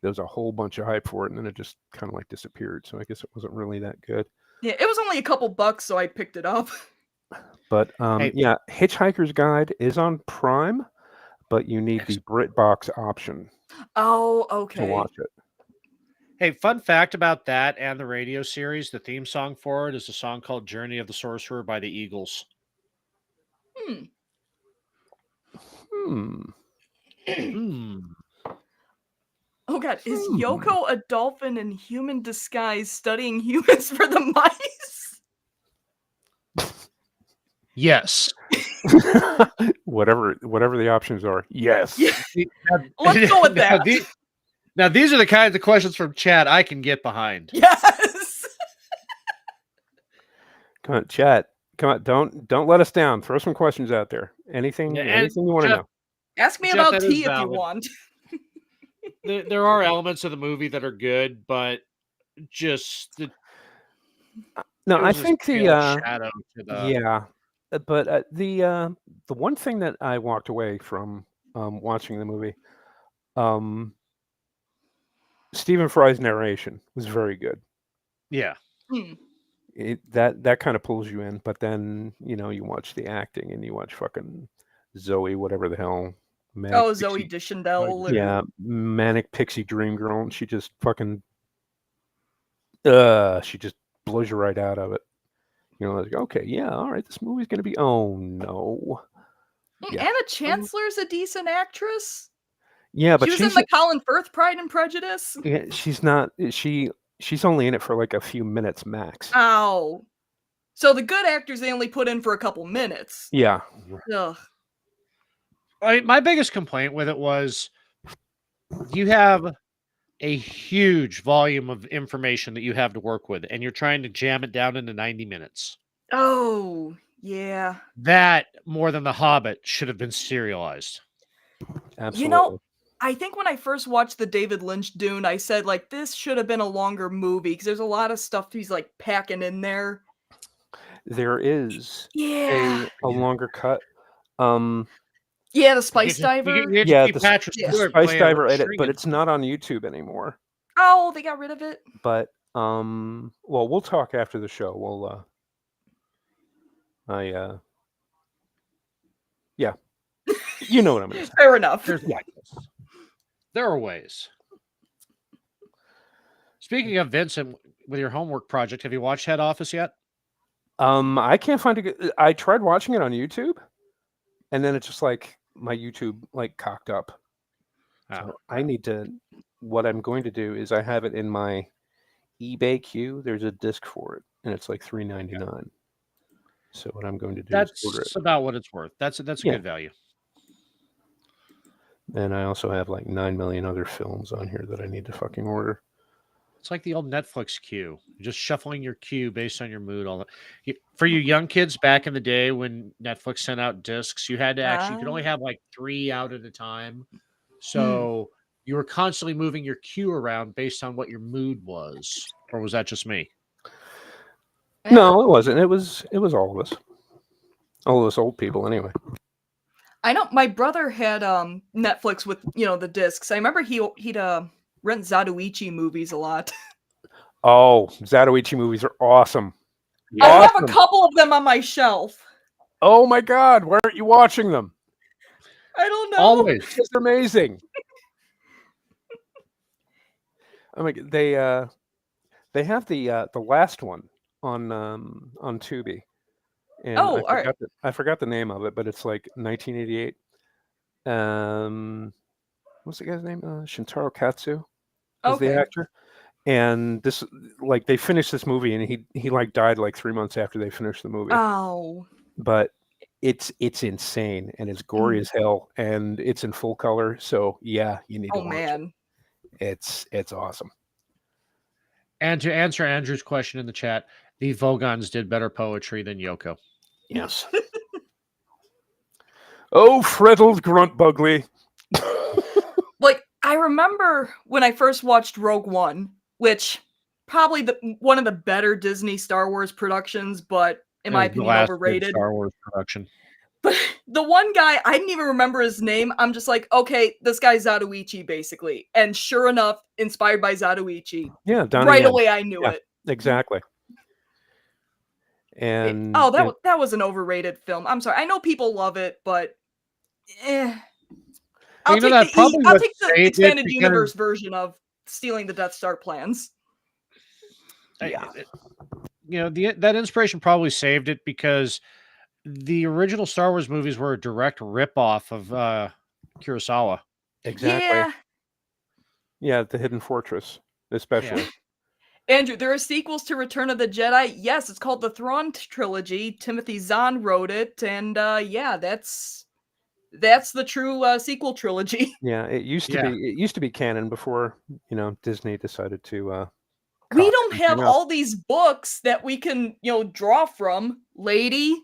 there was a whole bunch of hype for it, and then it just kind of like disappeared. So I guess it wasn't really that good. Yeah, it was only a couple bucks, so I picked it up. But yeah, Hitchhiker's Guide is on Prime, but you need the BritBox option. Oh, okay. To watch it. Hey, fun fact about that and the radio series, the theme song for it is a song called Journey of the Sorcerer by the Eagles. Oh God, is Yoko a dolphin in human disguise studying humans for the mice? Yes. whatever the options are. Yes. Yeah. Let's go with that. Now these are the kinds of questions from chat I can get behind. Yes. Come on, chat. Come on, don't let us down. Throw some questions out there. Anything you want to know. Ask me about tea if you want. There are elements of the movie that are good, but just no, I think the shadow to the... yeah, but the one thing that I walked away from watching the movie, Stephen Fry's narration was very good. Yeah. That kind of pulls you in, but then you watch the acting and you watch fucking Zoe, whatever the hell. Zoe Deschanel. Yeah, manic pixie dream girl, and she just fucking she just blows you right out of it. Like, okay, yeah, all right, this movie's gonna be. Oh no. Yeah. Anna Chancellor's a decent actress. Yeah, but she was in the Colin Firth Pride and Prejudice. Yeah, she's not. She's only in it for like a few minutes max. Oh, so the good actors they only put in for a couple minutes. Yeah. Ugh. My biggest complaint with it was you have a huge volume of information that you have to work with, and you're trying to jam it down into 90 minutes. Oh, yeah. That, more than The Hobbit, should have been serialized. Absolutely. I think when I first watched the David Lynch Dune, I said, like, this should have been a longer movie, because there's a lot of stuff he's, like, packing in there. There is a longer cut. Yeah, the Spice Diver. Yeah, the Spice Diver edit, but it's not on YouTube anymore. Oh, they got rid of it. But well, we'll talk after the show. We'll yeah, you know what I'm going to say. Fair enough. There are ways. Speaking of Vincent, with your homework project, have you watched Head Office yet? I can't find a good. I tried watching it on YouTube, and then it's just like my YouTube like cocked up. So I need to. What I'm going to do is I have it in my eBay queue. There's a disc for it, and it's like $3.99. So what I'm going to do is order it. That's about what it's worth. That's a good value. And I also have like 9 million other films on here that I need to fucking order. It's like the old Netflix queue. You're just shuffling your queue based on your mood. For you young kids back in the day when Netflix sent out discs, you had to you could only have like 3 out at a time. So you were constantly moving your queue around based on what your mood was. Or was that just me? No, it wasn't. It was all of us. All of us old people anyway. I know my brother had Netflix with, the discs. I remember he'd rent Zatoichi movies a lot. Oh, Zatoichi movies are awesome. I have a couple of them on my shelf. Oh my God, why aren't you watching them? I don't know. Always. It's amazing. I mean, they have the last one on Tubi. And I forgot the name of it, but it's like 1988. What's the guy's name? Shintaro Katsu is the actor. And this, like, they finished this movie, and he like died like 3 months after they finished the movie. Oh. But it's insane, and it's gory as hell, and it's in full color. So yeah, you need to watch it. It's awesome. And to answer Andrew's question in the chat, the Vogons did better poetry than Yoko. Yes. Oh, Freddled Grunt Bugly. Like, I remember when I first watched Rogue One, which probably one of the better Disney Star Wars productions, but in my opinion, overrated. Star Wars production. But the one guy, I didn't even remember his name. I'm just like, okay, this guy's Zatoichi, basically. And sure enough, inspired by Zatoichi. Yeah, Donnie right Yen. away I knew it. Exactly. And that was an overrated film. I'm sorry. I know people love it, but I'll take the expanded universe version of stealing the Death Star plans. Yeah. That inspiration probably saved it because the original Star Wars movies were a direct ripoff of Kurosawa. Exactly. Yeah, The Hidden Fortress, especially. Yeah. Andrew, there are sequels to Return of the Jedi. Yes, it's called the Thrawn trilogy. Timothy Zahn wrote it, and that's the true sequel trilogy. Yeah, it used to be canon before Disney decided to. We don't have all these books that we can draw from, lady.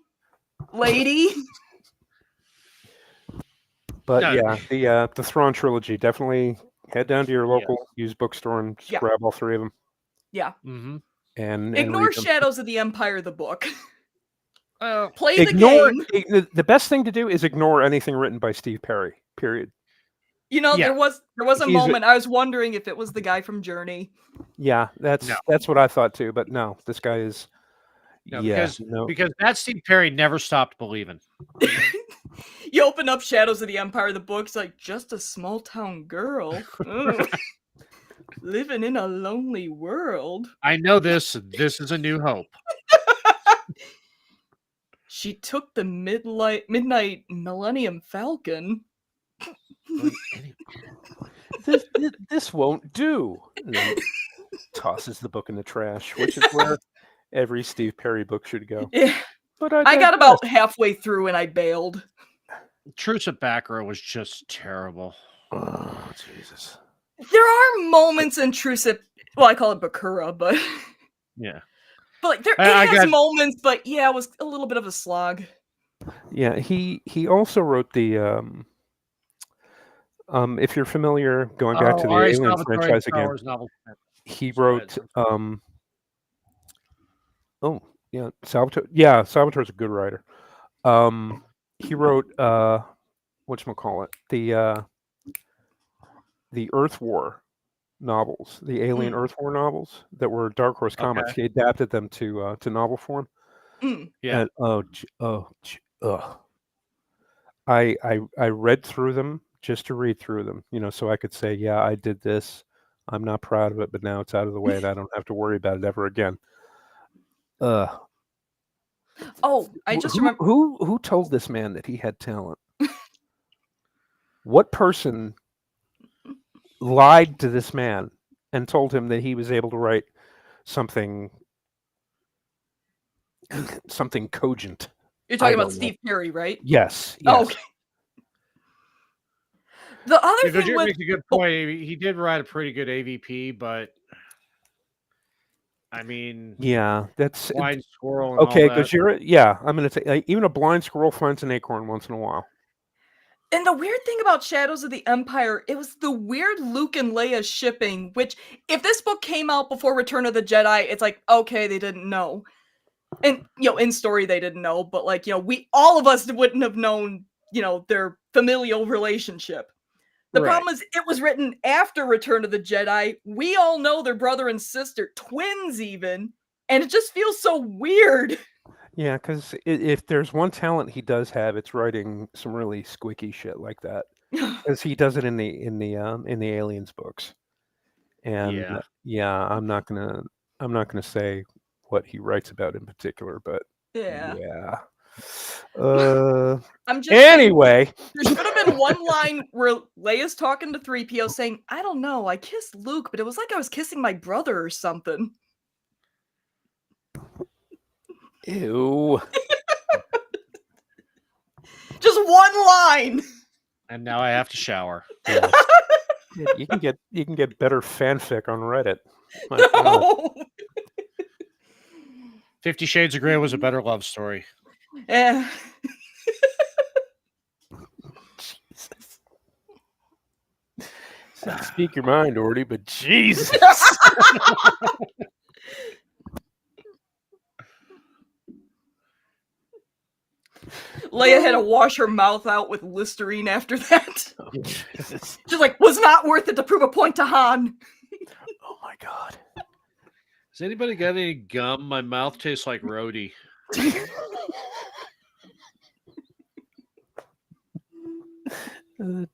But the Thrawn trilogy, definitely head down to your local used bookstore and just grab all 3 of them. Yeah. Mm-hmm. And ignore Shadows of the Empire, the book. Play the game. The best thing to do is ignore anything written by Steve Perry. Period. There was a moment I was wondering if it was the guy from Journey. Yeah, that's what I thought too. But no, this guy is. Because that Steve Perry never stopped believing. You open up Shadows of the Empire, the book's like just a small town girl. Living in a lonely world. I know this. This is A New Hope. She took the midnight Millennium Falcon. This won't do. And then tosses the book in the trash, which is where every Steve Perry book should go. Yeah. But I got about halfway through and I bailed. Truce at Bakura was just terrible. Oh, Jesus. There are moments in Truce at... Well, I call it Bakura, but... Yeah. But it has moments, but it was a little bit of a slog. Yeah, he also wrote the... if you're familiar, going back to the Alien franchise again, he wrote... Salvatore. Yeah, Salvatore's a good writer. He wrote whatchamacallit, the Earth War novels, the Alien Earth War novels that were Dark Horse Comics. He adapted them to novel form. Yeah. And I read through them just to read through them, so I could say, yeah, I did this. I'm not proud of it, but now it's out of the way, and I don't have to worry about it ever again. Oh, I just remember who told this man that he had talent? What person lied to this man and told him that he was able to write something cogent? You're talking about Steve Perry, right? Yes. Oh, okay. The other thing makes a good point. He did write a pretty good AVP, but I mean, yeah, that's blind squirrel. And okay, all that. Gojira. Yeah, I'm gonna say even a blind squirrel finds an acorn once in a while. And the weird thing about Shadows of the Empire, it was the weird Luke and Leia shipping, which if this book came out before Return of the Jedi, it's like, okay, they didn't know. And, in story they didn't know, but like, all of us wouldn't have known, their familial relationship. The problem is it was written after Return of the Jedi. We all know they're brother and sister, twins even, and it just feels so weird. Yeah, because if there's one talent he does have, it's writing some really squeaky shit like that. Because he does it in the Aliens books, and I'm not gonna say what he writes about in particular, but yeah. I'm just anyway. Saying, there should have been one line where Leia's talking to 3PO saying, "I don't know, I kissed Luke, but it was like I was kissing my brother or something." Ew. Just one line. And now I have to shower. Yeah. You can get better fanfic on Reddit. No. 50 Shades of Grey was a better love story. Yeah. Jesus. Speak your mind, Orty, but Jesus. Leia had to wash her mouth out with Listerine after that. Oh, Jesus. She's like, was not worth it to prove a point to Han. Oh my God. Has anybody got any gum? My mouth tastes like roadie.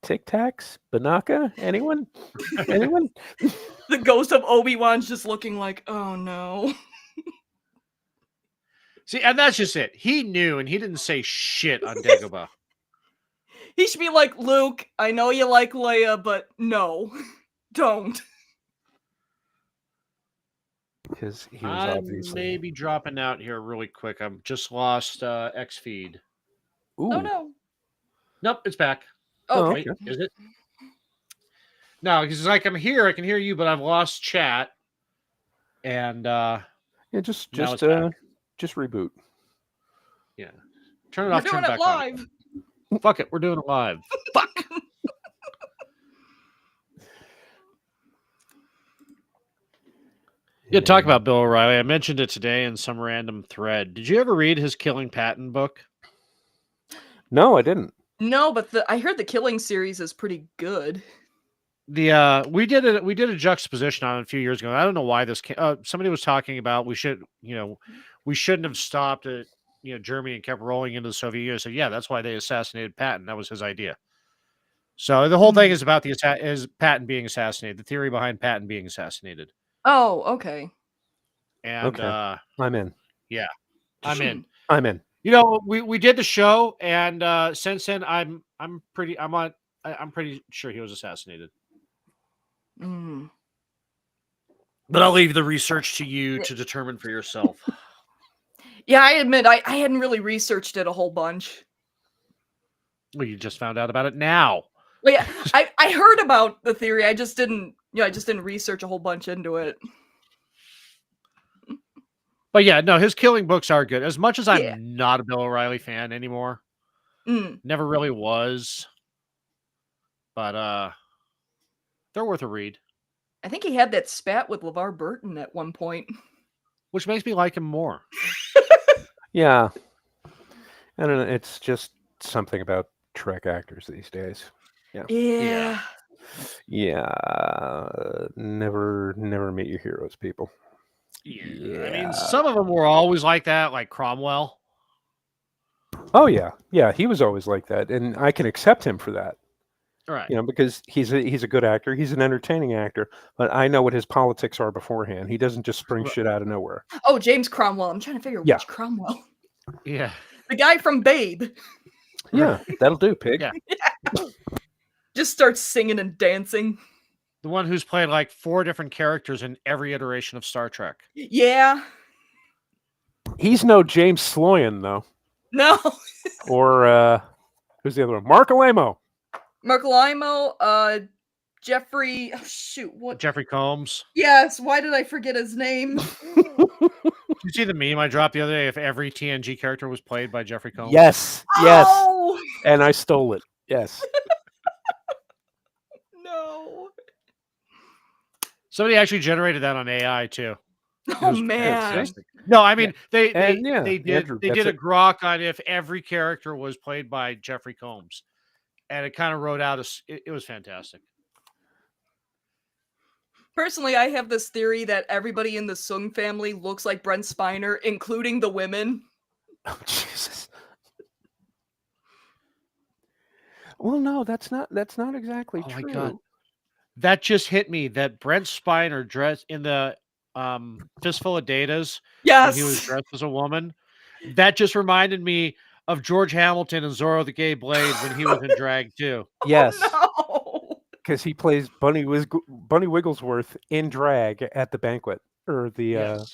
Tic Tacs? Banaka? Anyone? Anyone? The ghost of Obi-Wan's just looking like, oh no. See, and that's just it. He knew, and he didn't say shit on Dagobah. He should be like, Luke, I know you like Leia, but no, don't. Because he was I obviously... may be dropping out here really quick. I've just lost X feed. Ooh. Oh no. Nope, it's back. Okay. Wait, is it? No, because it's like I'm here, I can hear you, but I've lost chat. And yeah, just reboot. Yeah. Turn it off. We're doing it live. On. Fuck it, we're doing it live. Fuck. Yeah, talk about Bill O'Reilly. I mentioned it today in some random thread. Did you ever read his Killing Patton book? No, I didn't. No, but I heard the Killing series is pretty good. We did a juxtaposition on it a few years ago. I don't know why this somebody was talking about we shouldn't have stopped at Germany and kept rolling into the Soviet Union. So yeah, that's why they assassinated Patton. That was his idea. So the whole thing is about is Patton being assassinated. The theory behind Patton being assassinated. Oh, okay. And okay. I'm in. Yeah, I'm in. I'm in. We did the show, and since then I'm pretty sure he was assassinated. Mm. But I'll leave the research to you to determine for yourself. Yeah, I admit I hadn't really researched it a whole bunch. Well, you just found out about it now. Well, yeah, I heard about the theory. I just didn't research a whole bunch into it. But yeah, no, his Killing books are good. As much as I'm not a Bill O'Reilly fan anymore, never really was. But they're worth a read. I think he had that spat with LeVar Burton at one point, which makes me like him more. Yeah, I don't know. It's just something about Trek actors these days. Yeah. Never meet your heroes, people. Yeah. I mean, some of them were always like that, like Cromwell. Oh yeah, he was always like that, and I can accept him for that. Right. Because he's a good actor, he's an entertaining actor, but I know what his politics are beforehand. He doesn't just spring shit out of nowhere. Oh, James Cromwell. I'm trying to figure which Cromwell. Yeah. The guy from Babe. Yeah, that'll do, pig. Yeah. Just starts singing and dancing. The one who's played like 4 different characters in every iteration of Star Trek. Yeah. He's no James Sloyan, though. No. Or, who's the other one? Mark Alamo. Mark Alamo, Jeffrey... Oh, shoot. What? Jeffrey Combs. Yes. Why did I forget his name? Did you see the meme I dropped the other day if every TNG character was played by Jeffrey Combs? Yes. Oh! And I stole it. Yes. No. Somebody actually generated that on AI too. Oh man. Fantastic. No, I mean they did Andrew, they did a grok on if every character was played by Jeffrey Combs. And it kind of wrote out it was fantastic. Personally, I have this theory that everybody in the Sung family looks like Brent Spiner, including the women. Oh Jesus. Well, no, that's not exactly true. My God. That just hit me that Brent Spiner dressed in the Fistful of Datas. Yes. When he was dressed as a woman. That just reminded me of George Hamilton and Zorro the Gay Blade when he was in drag too. Yes. Oh, no. Because he plays Bunny Wigglesworth in drag at the banquet or the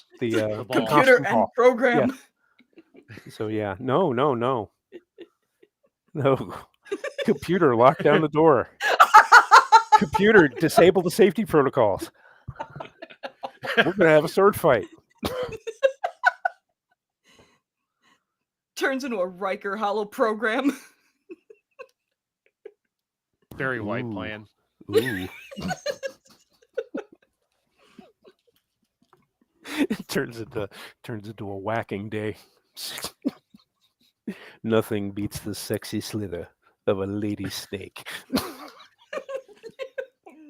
computer and program. Yeah. So yeah, no. Computer, lock down the door. Computer, disable the safety protocols. We're gonna have a sword fight. Turns into a Riker Hollow program. Very white plan. Ooh. It turns into a whacking day. Nothing beats the sexy slither of a lady snake.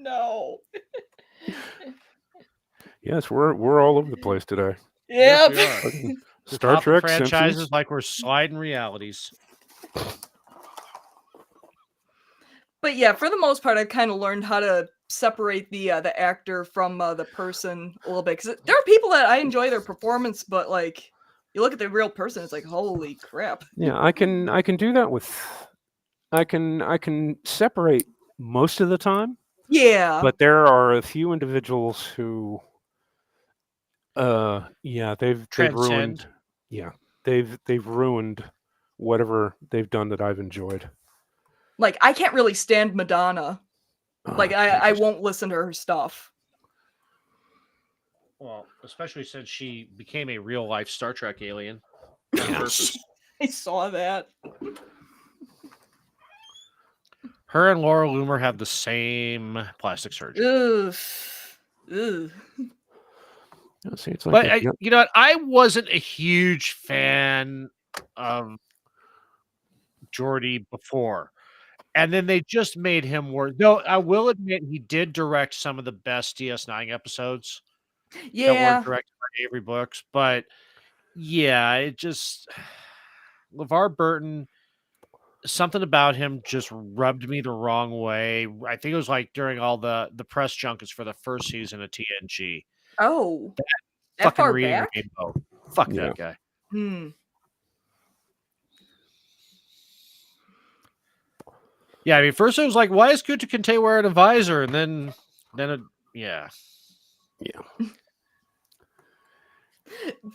No. Yes, we're all over the place today. Yep. Yes, Star Trek franchises Simpsons. like we're sliding realities. But yeah, for the most part, I've kind of learned how to separate the actor from the person a little bit, because there are people that I enjoy their performance, but like you look at the real person, it's like holy crap. Yeah, I can do that with. I can separate most of the time. Yeah. But there are a few individuals who, they've ruined. Yeah, they've ruined whatever they've done that I've enjoyed. Like I can't really stand Madonna. Like I won't listen to her stuff. Well, especially since she became a real life Star Trek alien. I saw that. Her and Laura Loomer have the same plastic surgery. Ugh. See, it's like you know what? I wasn't a huge fan of Geordi before. And then they just made him work. Though I will admit he did direct some of the best DS9 episodes. Yeah. That weren't directed by Avery Brooks. But yeah, it just LeVar Burton, something about him just rubbed me the wrong way. I think it was like during all the press junkets for the first season of TNG. Oh, that fucking reading back? Rainbow. Fuck that guy. Yeah, I mean, first it was like, why is Kunta Kinte wearing a visor? And then yeah.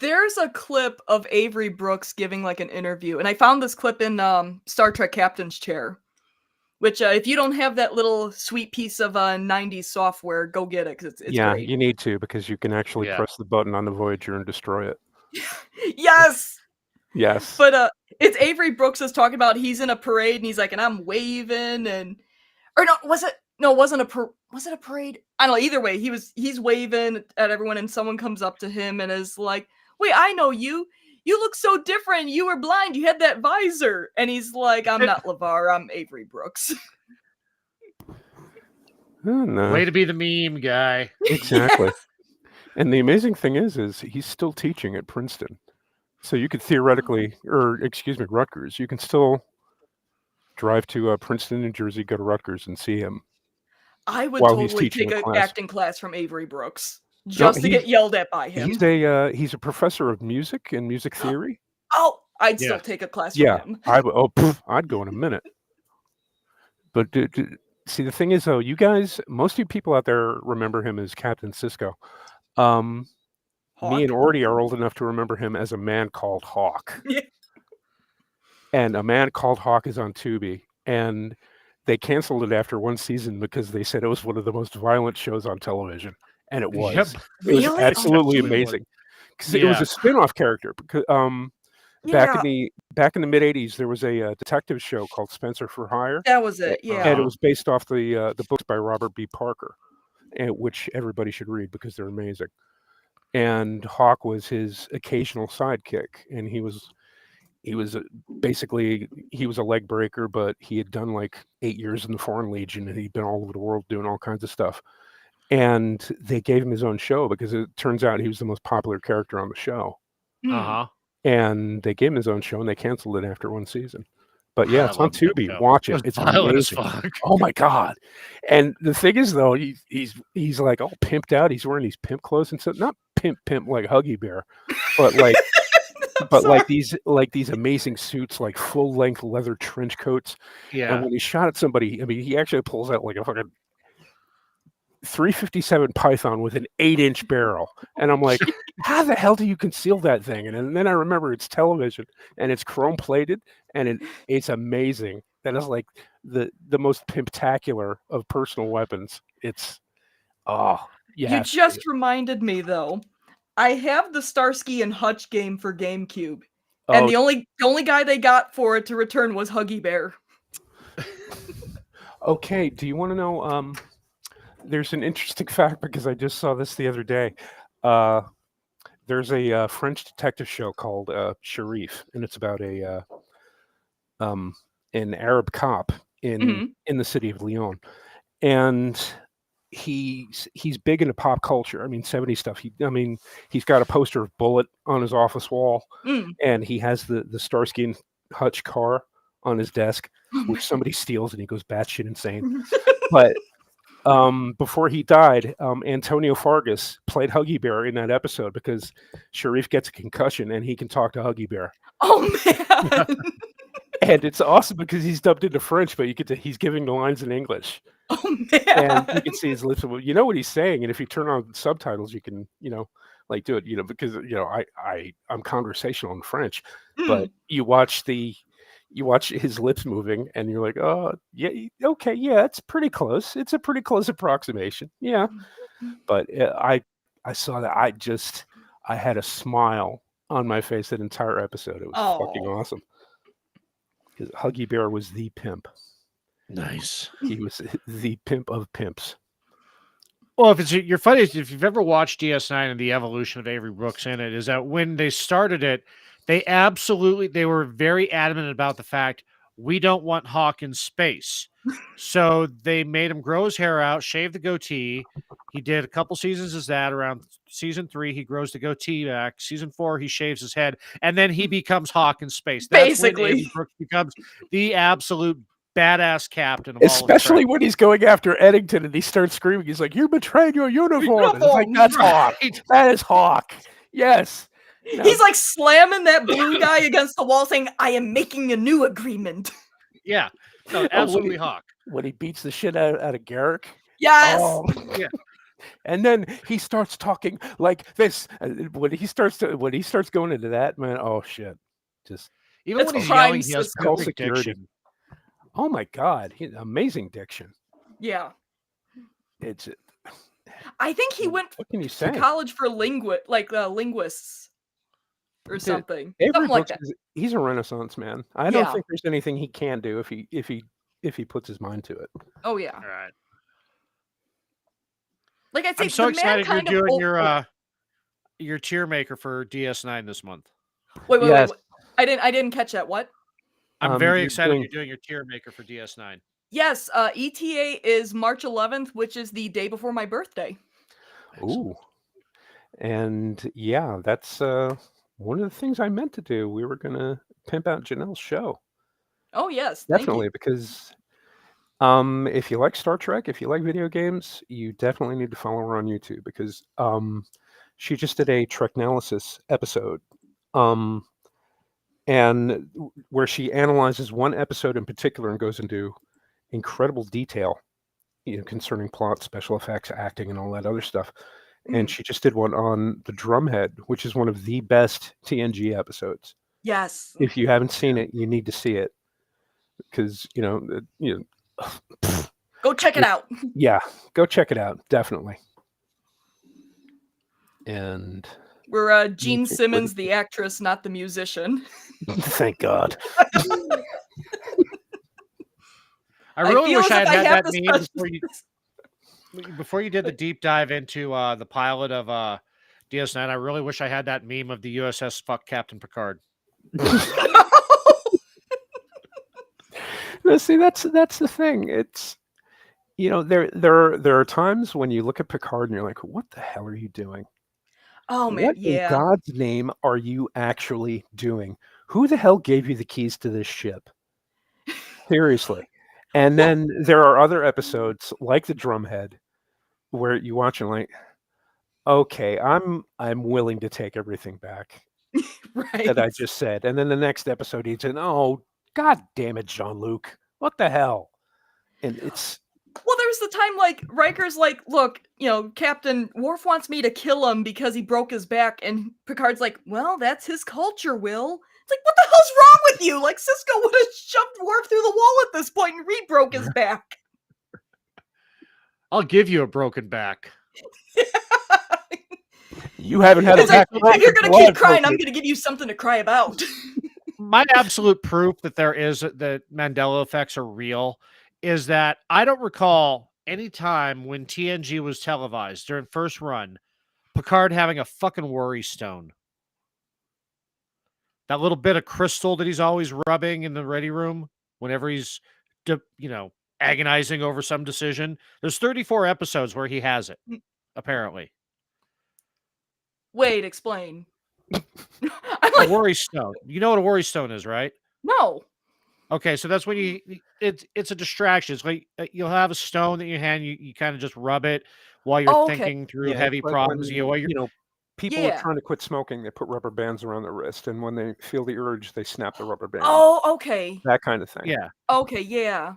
There's a clip of Avery Brooks giving like an interview, and I found this clip in Star Trek Captain's Chair, which if you don't have that little sweet piece of 90s software, go get it, because it's great. You need to, because you can actually press the button on the Voyager and destroy it. Yes. Yes. But it's Avery Brooks is talking about he's in a parade and he's like, and I'm waving was it a parade? I don't know. Either way, he's waving at everyone and someone comes up to him and is like, wait, I know you. you look so different. You were blind. You had that visor. And he's like, I'm not LeVar. I'm Avery Brooks. No. Way to be the meme guy. Exactly. And the amazing thing is he's still teaching at Princeton. So you could theoretically, or excuse me, Rutgers, you can still drive to Princeton, New Jersey, go to Rutgers and see him. I would while he's totally teaching take a an class. acting class from Avery Brooks just to get yelled at by him. He's a professor of music and music theory. Oh, I'd still take a class from him. I'd go in a minute. But see, the thing is, though, you guys, most of you people out there remember him as Captain Sisko. Me and Orty are old enough to remember him as a man called Hawk. Yeah. And A Man Called Hawk is on Tubi. And they canceled it after one season because they said it was one of the most violent shows on television. And it was. Yep. It was absolutely amazing. Because it was a spin-off character. Because back in the mid-'80s, there was a detective show called Spencer for Hire. That was it, yeah. And it was based off the books by Robert B. Parker, which everybody should read because they're amazing. And Hawk was his occasional sidekick, and he was basically a leg breaker, but he had done like 8 years in the Foreign Legion, and he'd been all over the world doing all kinds of stuff. And they gave him his own show because it turns out he was the most popular character on the show. And they gave him his own show, and they canceled it after one season. But yeah, it's on Tubi. Watch it. It's amazing. Oh my god! And the thing is, though, he's like all pimped out. He's wearing these pimp clothes and stuff. Not pimp like Huggy Bear, but like like these amazing suits, like full length leather trench coats. Yeah. And when he shot at somebody, I mean, he actually pulls out like a fucking 357 Python with an 8-inch barrel, and I'm like, how the hell do you conceal that thing? And then I remember it's television and it's chrome plated, and it's amazing. That is like the most pimptacular of personal weapons. It's you just reminded me though. I have the Starsky and Hutch game for GameCube, and the only guy they got for it to return was Huggy Bear. Okay, do you want to know? There's an interesting fact because I just saw this the other day. There's a French detective show called Sharif, and it's about an Arab cop in the city of Lyon, and he's big into pop culture. I mean, 70s stuff. He's got a poster of Bullet on his office wall, and he has the Starsky and Hutch car on his desk, which somebody steals, and he goes batshit insane. But before he died, Antonio Fargas played Huggy Bear in that episode because Sharif gets a concussion and he can talk to Huggy Bear. Oh man! And it's awesome because he's dubbed into French, but he's giving the lines in English. Oh man! And you can see his lips. You know what he's saying, and if you turn on subtitles, you can like do it. Because I'm conversational in French, but you watch his lips moving, and you're like, oh, yeah, okay, yeah, it's pretty close. It's a pretty close approximation. Yeah. But I saw that. I had a smile on my face that entire episode. It was fucking awesome. Because Huggy Bear was the pimp. Nice. He was the pimp of pimps. Well, you're funny, if you've ever watched DS9 and the evolution of Avery Brooks in it, is that when they started it, they were very adamant about the fact we don't want Hawk in space. So they made him grow his hair out, shave the goatee. He did a couple seasons as that. Around season 3, he grows the goatee back. Season 4, he shaves his head, and then he becomes Hawk in space. That's when Avery Brooks becomes the absolute badass captain of especially when he's going after Eddington and he starts screaming. He's like, "You betrayed your uniform!" It's like, that's Hawk. That is Hawk. Yes. He's like slamming that blue guy against the wall saying, I am making a new agreement. Yeah. No, absolutely Hawk. When he beats the shit out of Garrick. Yes. Yeah. And then he starts talking like this. When he starts going into that, man, oh shit. Just even when he's yelling, he has call security. Oh my god, amazing diction. Yeah. I think he went to college for linguists or something. Something like that. He's a Renaissance man. I don't think there's anything he can do if he puts his mind to it. Oh yeah. All right. Like I say, I'm so excited you're doing your tier maker for DS9 this month. Wait. Yes. I didn't catch that. What? I'm very you're excited doing- you're doing your tier maker for DS9. Yes, ETA is March 11th, which is the day before my birthday. Ooh. And yeah, that's one of the things I meant to do. We were gonna pimp out Janelle's show. Oh yes, thank Definitely, you. because if you like Star Trek, if you like video games, you definitely need to follow her on YouTube because she just did a Treknalysis episode. And where she analyzes one episode in particular and goes into incredible detail, concerning plot, special effects, acting, and all that other stuff. And she just did one on the Drumhead, which is one of the best TNG episodes. Yes. If you haven't seen it, you need to see it because Go check it out. Yeah, go check it out, definitely. And We're Gene Simmons, the actress, not the musician. Thank God. I really wish I had have that this meme before you did the deep dive into the pilot of DS9. I really wish I had that meme of the USS Fuck Captain Picard. No, see, that's the thing. It's there are times when you look at Picard and you're like, what the hell are you doing? Oh man, What in yeah. God's name are you actually doing? Who the hell gave you the keys to this ship? Seriously. And then there are other episodes like the Drumhead where you watch and like, okay, I'm willing to take everything back that I Right. just said. And then the next episode he's in, oh, God damn it, Jean-Luc. What the hell? And it's Well, there's the time like Riker's like, look, Captain Worf wants me to kill him because he broke his back, and Picard's like, well, that's his culture, Will. It's like, what the hell's wrong with you? Like, Cisco would have shoved Worf through the wall at this point and re-broke his back. I'll give you a broken back. You haven't had it's like, if you're gonna keep crying, I'm gonna give you something to cry about. My absolute proof that that Mandela effects are real is that I don't recall any time when TNG was televised during first run, Picard having a fucking worry stone. That little bit of crystal that he's always rubbing in the ready room whenever he's, agonizing over some decision. There's 34 episodes where he has it, apparently. Wait, explain. A worry stone. You know what a worry stone is, right? No. Okay, so that's when it's a distraction. It's like you'll have a stone in your hand, you kind of just rub it while you're thinking through heavy problems. People are trying to quit smoking, they put rubber bands around their wrist, and when they feel the urge, they snap the rubber band. Oh, okay. That kind of thing. Yeah. Okay, yeah.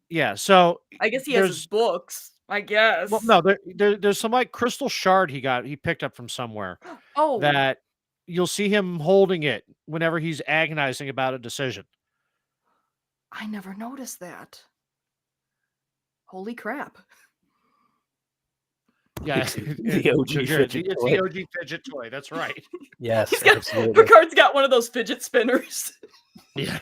Yeah, so I guess he has his books, I guess. Well, no, there's some like crystal shard he picked up from somewhere. Oh. That you'll see him holding it whenever he's agonizing about a decision. I never noticed that. Holy crap. Yeah, the OG fidget toy. The OG fidget toy. That's right. Yes, Picard's got one of those fidget spinners. Yeah.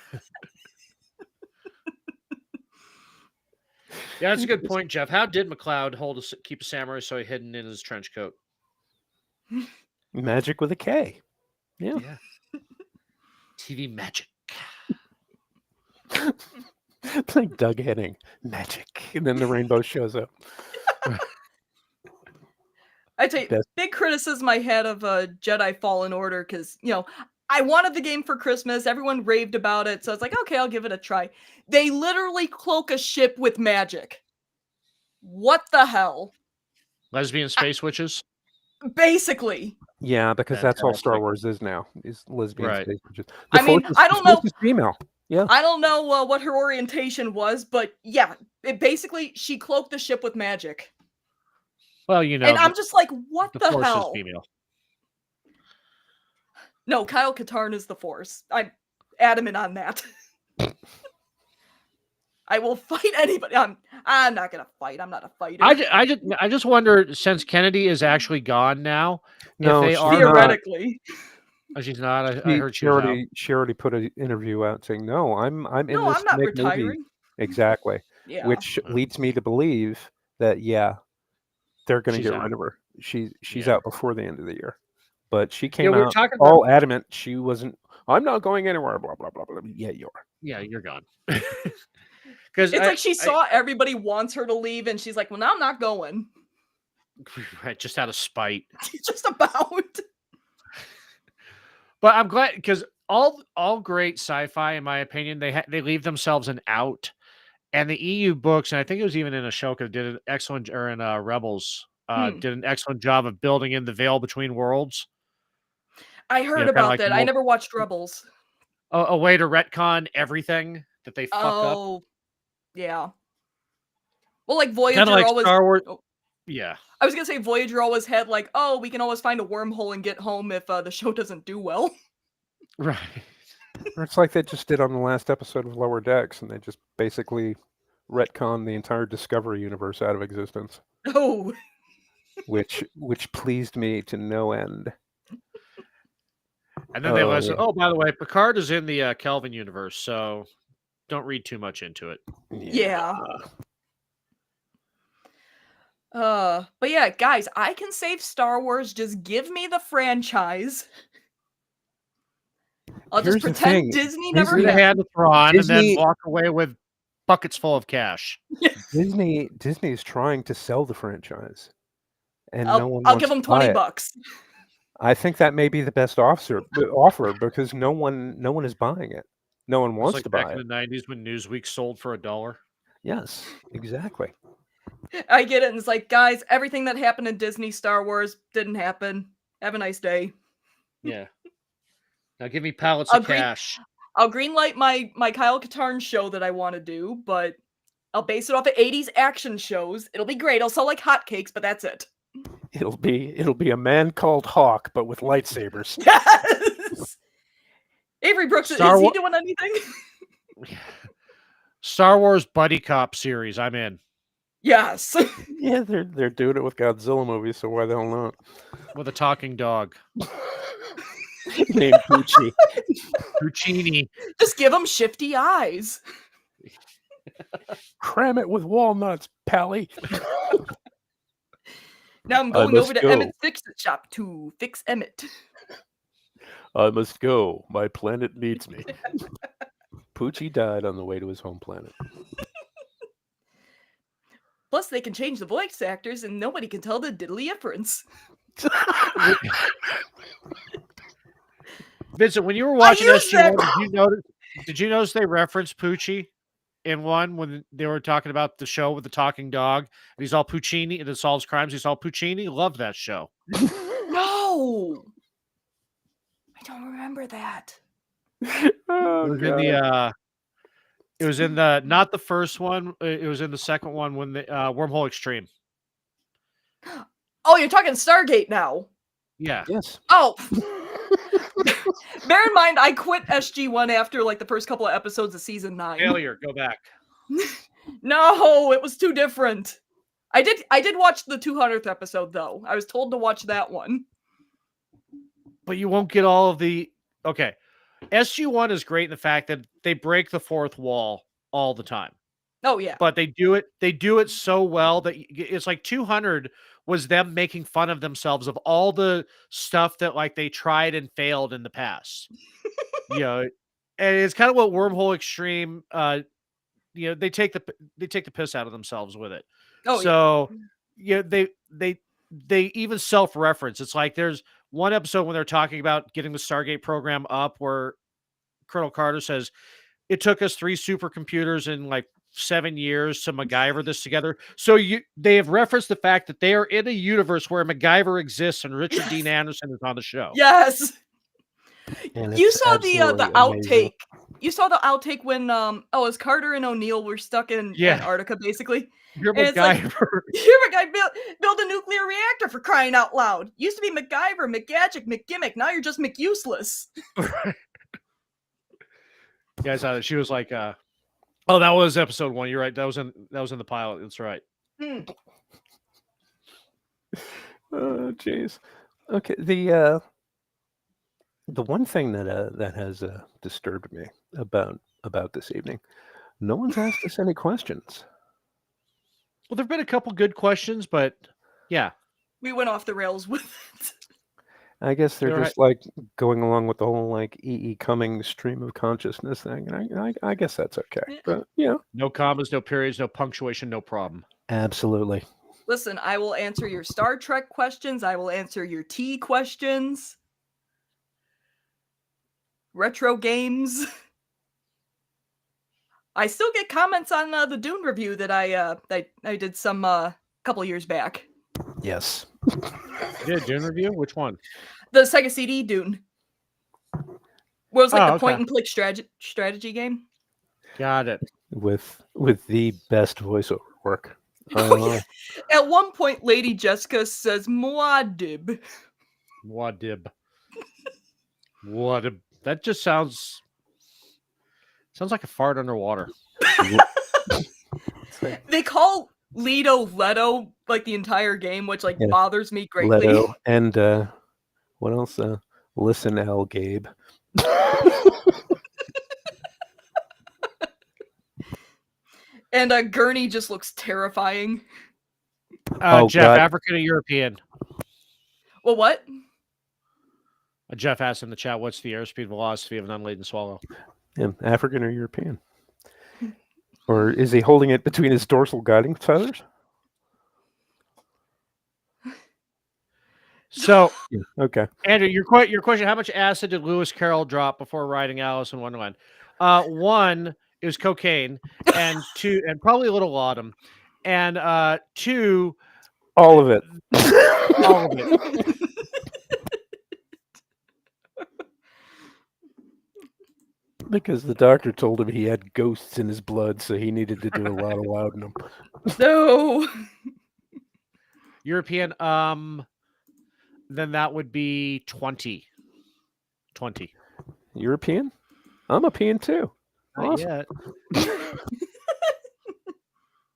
Yeah, that's a good point, Jeff. How did McLeod keep a samurai sword hidden in his trench coat? Magic with a K. Yeah. TV magic. It's like Doug Henning. Magic. And then the rainbow shows up. I tell you, big criticism I had of Jedi Fallen Order because, I wanted the game for Christmas. Everyone raved about it. So I was like, okay, I'll give it a try. They literally cloak a ship with magic. What the hell? Lesbian space witches? Basically. Yeah, because that's all Star Wars is now, is lesbian space witches. I don't know. Female. Yeah. I don't know what her orientation was, but yeah, she cloaked the ship with magic. Well, and I'm just like, what the Force hell? Is female. No, Kyle Katarn is the Force. I'm adamant on that. I will fight anybody. I'm not gonna fight. I'm not a fighter. I just wonder, since Kennedy is actually gone now, no, if they are theoretically. Oh, she's not. I heard she already put an interview out saying, "No, I'm in this I'm not movie." retiring. Exactly. Yeah. Which leads me to believe that they're going to get rid of her. She's out before the end of the year. but she came out all adamant she wasn't. I'm not going anywhere. Blah blah blah blah. Yeah, you are. Yeah, you're gone. Because it's like she saw everybody wants her to leave, and she's like, "Well, now I'm not going." Right, just out of spite. Just about. But I'm glad because all great sci-fi, in my opinion, they leave themselves an out. And the EU books, and I think it was even in Ashoka, did an excellent, or in Rebels, did an excellent job of building in the veil between worlds. I heard about that. I never watched Rebels. A way to retcon everything that they fuck up. Oh, yeah. Well, like Voyager Kinda like always. Star Wars. Yeah. I was gonna say Voyager always had like, oh, we can always find a wormhole and get home if the show doesn't do well. Right. Or it's like they just did on the last episode of Lower Decks, and they just basically retconned the entire Discovery universe out of existence. Oh. which pleased me to no end. And then they listen. Yeah. Oh, by the way, Picard is in the Kelvin universe, so don't read too much into it. Yeah. But yeah, guys, I can save Star Wars. Just give me the franchise. I'll just pretend Disney never had the Thrawn and then walk away with buckets full of cash. Disney's trying to sell the franchise, and no one. I'll give them $20. I think that may be the best offer because no one is buying it. No one wants to buy it. Back in the 90s when Newsweek sold for $1. Yes, exactly. I get it. And it's like, guys, everything that happened in Disney Star Wars didn't happen. Have a nice day. Yeah. Now give me pallets of cash. I'll greenlight my Kyle Katarn show that I want to do, but I'll base it off of 80s action shows. It'll be great. I'll sell like hotcakes, but that's it. It'll be a man called Hawk, but with lightsabers. Yes. Avery Brooks, is he doing anything? Star Wars buddy cop series. I'm in. Yes. Yeah, they're doing it with Godzilla movies, so why the hell not? With a talking dog. Named Poochie. Puccini. Just give him shifty eyes. Cram it with walnuts, Pally. Now I'm going over to Emmett's Fix-It shop to fix Emmett. I must go. My planet needs me. Poochie died on the way to his home planet. Plus, they can change the voice actors, and nobody can tell the diddly difference. Vincent, when you were watching SG1, did you notice they referenced Poochie in one when they were talking about the show with the talking dog? And he's all Puccini and it solves crimes. He's all Puccini. Love that show. No, I don't remember that. It was in the not the first one. It was in the second one when the Wormhole Extreme. Oh, you're talking Stargate now. Yeah. Yes. Oh. Bear in mind, I quit SG1 after like the first couple of episodes of season 9. Failure. Go back. No, it was too different. I did watch the 200th episode though. I was told to watch that one. But you won't get all of the. Okay. SG1 is great in the fact that they break the fourth wall all the time. Oh yeah. But they do it so well that it's like 200 was them making fun of themselves of all the stuff that like they tried and failed in the past. And it's kind of what Wormhole Extreme they take the piss out of themselves with it. Oh, so they even self-reference. It's like there's one episode when they're talking about getting the Stargate program up where Colonel Carter says it took us 3 supercomputers in like 7 years to MacGyver this together. So they have referenced the fact that they are in a universe where MacGyver exists and Richard Dean Anderson is on the show. Yes. You saw the outtake. You saw the outtake when as Carter and O'Neill were stuck in Antarctica basically. You're MacGyver. You're MacGyver. Build a nuclear reactor for crying out loud. Used to be MacGyver, McGadget, McGimmick. Now you're just McUseless. Yeah, I saw that. She was like, oh, that was episode 1. You're right. That was in the pilot. That's right. Oh, jeez. Okay. The one thing that has disturbed me about this evening, no one's asked us any questions. Well, there've been a couple good questions, but yeah, we went off the rails with it. I guess they're just like going along with the whole like E.E. Cummings stream of consciousness thing, and I guess that's okay. But no commas, no periods, no punctuation, no problem. Absolutely. Listen, I will answer your Star Trek questions. I will answer your T questions. Retro games. I still get comments on the Dune review that I did some couple years back. Yes. You did a Dune review? Which one? The Sega CD Dune. Where it was like the point and click strategy game. Got it. With the best voiceover work. At one point, Lady Jessica says Muad'Dib. Muad'Dib. Muad'Dib. That just sounds like a fart underwater. They call Leto like the entire game, which like bothers me greatly. Leto and what else? Listen, L. Gabe. And Gurney just looks terrifying. Jeff, God. African or European? Well, what? Jeff asked in the chat, what's the airspeed velocity of an unladen swallow? African or European? Or is he holding it between his dorsal guiding feathers? So, okay. Andrew, your question, how much acid did Lewis Carroll drop before writing Alice in Wonderland? One, it was cocaine, and two, and probably a little laudanum, and two, all of it. All of it. Because the doctor told him he had ghosts in his blood, so he needed to do a lot of laudanum. No. European, then that would be 20. 20. European? I'm a peon too. Awesome. Not yet.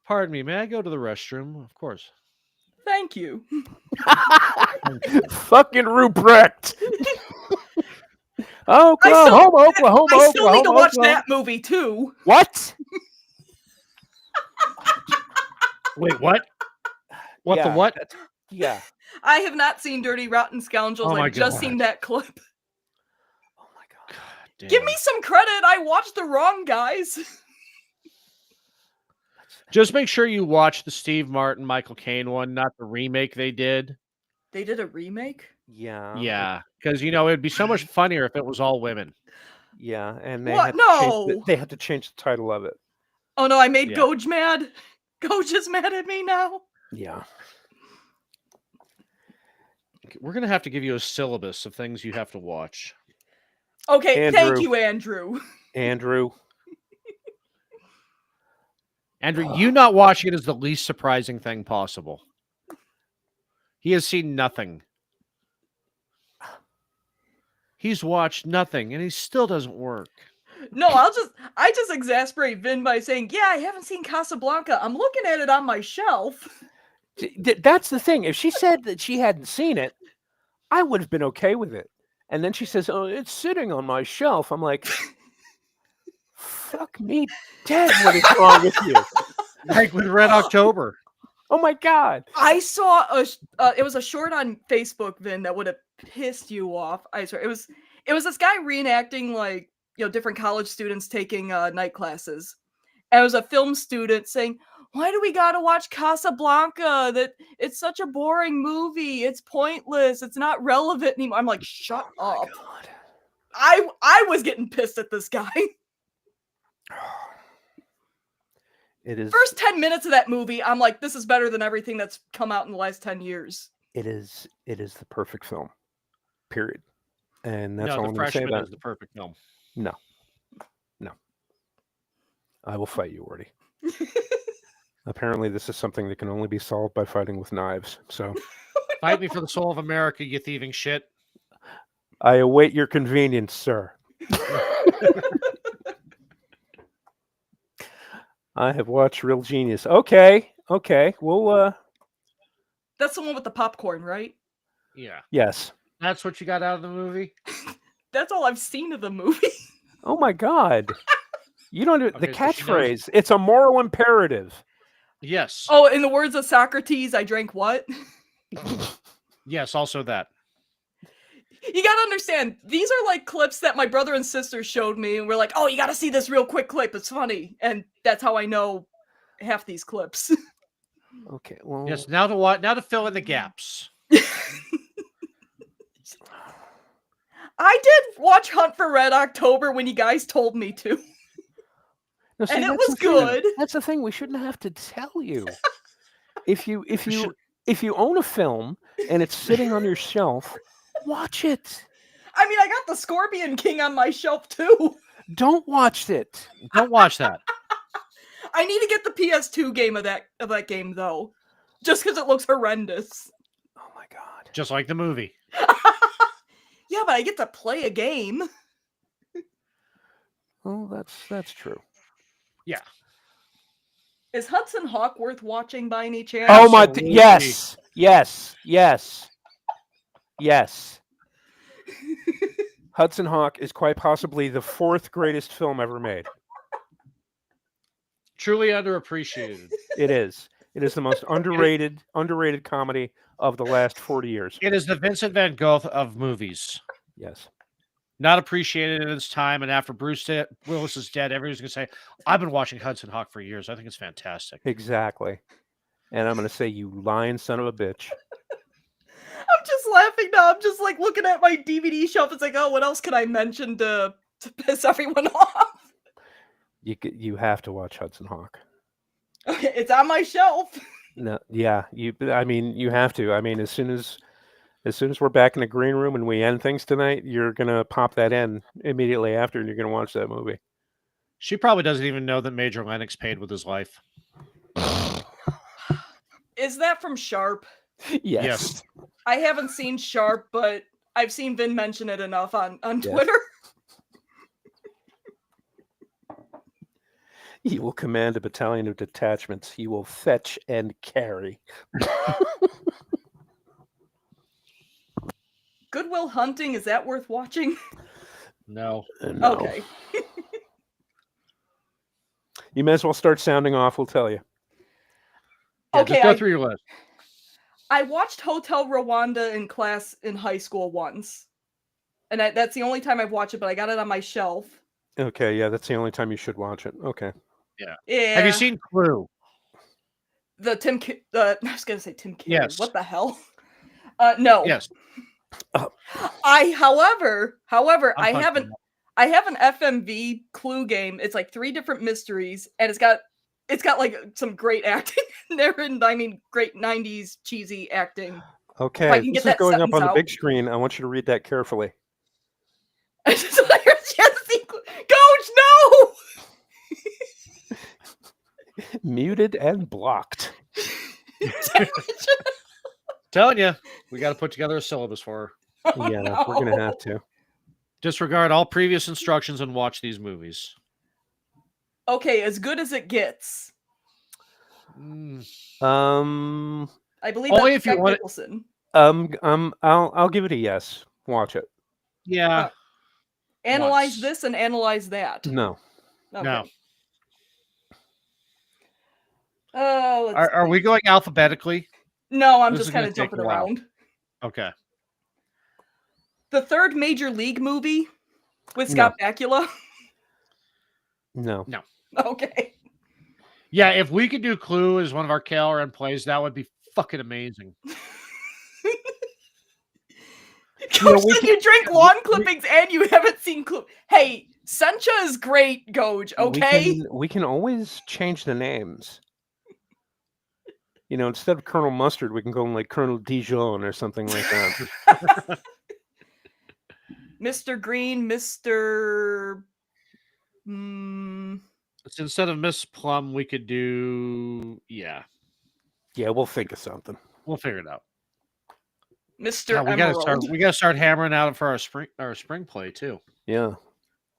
Pardon me, may I go to the restroom? Of course. Thank you. Fucking Ruprecht. Oklahoma. I still need to watch that movie too. What? Wait, what? What the what? Yeah. I have not seen Dirty Rotten Scoundrels. I've just seen that clip. Oh my God. Give me some credit. I watched The Wrong Guys. Just make sure you watch the Steve Martin, Michael Caine one, not the remake they did. They did a remake? Yeah. Yeah, because it'd be so much funnier if it was all women. Yeah, and they had to change the title of it. Oh no, I made Goj mad. Goj is mad at me now. Yeah. We're gonna have to give you a syllabus of things you have to watch. Okay, thank you, Andrew. Andrew, you not watching it is the least surprising thing possible. He has seen nothing. He's watched nothing, and he still doesn't work. No, I just exasperate Vin by saying, yeah, I haven't seen Casablanca. I'm looking at it on my shelf. That's the thing. If she said that she hadn't seen it, I would have been okay with it. And then she says, oh, it's sitting on my shelf. I'm like, fuck me dead. What is wrong with you? Like with Red October. Oh my God. I saw it was a short on Facebook, Vin, that would have pissed you off. I swear. It was this guy reenacting like, different college students taking night classes. And it was a film student saying, why do we gotta watch Casablanca? That it's such a boring movie. It's pointless. It's not relevant anymore. I'm like, shut up. God. I was getting pissed at this guy. It is first 10 minutes of that movie. I'm like, this is better than everything that's come out in the last 10 years. It is the perfect film. Period. And that's all I'm going to say about it. Is the perfect film. No. I will fight you, Orty. Apparently, this is something that can only be solved by fighting with knives. So, fight me for the soul of America, you thieving shit. I await your convenience, sir. I have watched Real Genius. Okay. Well, that's the one with the popcorn, right? Yeah. Yes. That's what you got out of the movie? That's all I've seen of the movie. Oh my God. You don't do the catchphrase. It's a moral imperative. Yes. Oh, in the words of Socrates, I drank what? Yes, also that. You gotta understand, these are like clips that my brother and sister showed me, and we're like, "Oh, you gotta see this real quick clip. It's funny," and that's how I know half these clips. Okay, well, Yes. Now to what? Now to fill in the gaps. I did watch Hunt for Red October when you guys told me to. no, see, And it that's was the thing. good. That's the thing. We shouldn't have to tell you. If you own a film and it's sitting on your shelf, watch it. I mean, I got the Scorpion King on my shelf too. Don't watch it. Don't watch that. I need to get the PS2 game of that game though, just because it looks horrendous. Oh my god. Just like the movie. Yeah, but I get to play a game. Well, that's true. Yeah. Is Hudson Hawk worth watching by any chance? Oh my! Absolutely. Yes. Hudson Hawk is quite possibly the 4th greatest film ever made. Truly underappreciated. It is. It is the most underrated comedy of the last 40 years. It is the Vincent van Gogh of movies. Yes. Not appreciated in its time, and after Bruce Willis is dead, everybody's gonna say, "I've been watching Hudson Hawk for years. I think it's fantastic." Exactly. And I'm going to say, you lying son of a bitch. I'm just laughing now. I'm just like looking at my DVD shelf. It's like, oh, what else could I mention to piss everyone off? You have to watch Hudson Hawk. Okay, it's on my shelf. No, yeah, you have to. I mean, as soon as we're back in the green room and we end things tonight, you're gonna pop that in immediately after, and you're gonna watch that movie. She probably doesn't even know that Major Lennox paid with his life. Is that from Sharp? Yes. I haven't seen Sharp, but I've seen Vin mention it enough on Twitter. He will command a battalion of detachments. He will fetch and carry. Good Will Hunting, is that worth watching? No. No. Okay. You may as well start sounding off. We'll tell you. Yeah, Okay, just go through your list. I watched Hotel Rwanda in class in high school once. And that's the only time I've watched it, but I got it on my shelf. Okay, yeah, that's the only time you should watch it. Okay. Yeah. Have you seen Clue? I was gonna say Tim Carrey. Yes. What the hell? No. Yes. However, I have punching an FMV Clue game. It's like 3 different mysteries, and it's got like some great acting in there, and I mean great 90s cheesy acting. Okay, this is going up on the big screen. I want you to read that carefully. Coach, no! Muted and blocked. Telling you, we got to put together a syllabus for her. Yeah, no. We're going to have to. Disregard all previous instructions and watch these movies. Okay, as good as it gets. I believe only that's if you want Nicholson. I'll give it a yes. Watch it. Yeah. Analyze this and analyze that. No. Okay. No. Are we going alphabetically? No, I'm just kind of jumping around. Okay. The 3rd Major League movie with Scott Bakula? No. No. Okay. Yeah, if we could do Clue as one of our KLRN plays, that would be fucking amazing. Coach said you drink lawn clippings and you haven't seen Clue. Hey, Sencha is great, Goj, okay? We can always change the names. You know, instead of Colonel Mustard, we can go like Colonel Dijon or something like that. Mr. Green, Mr. So instead of Miss Plum, we could do Yeah, we'll think of something. We'll figure it out. Mr. We gotta start hammering out for our spring play too. Yeah.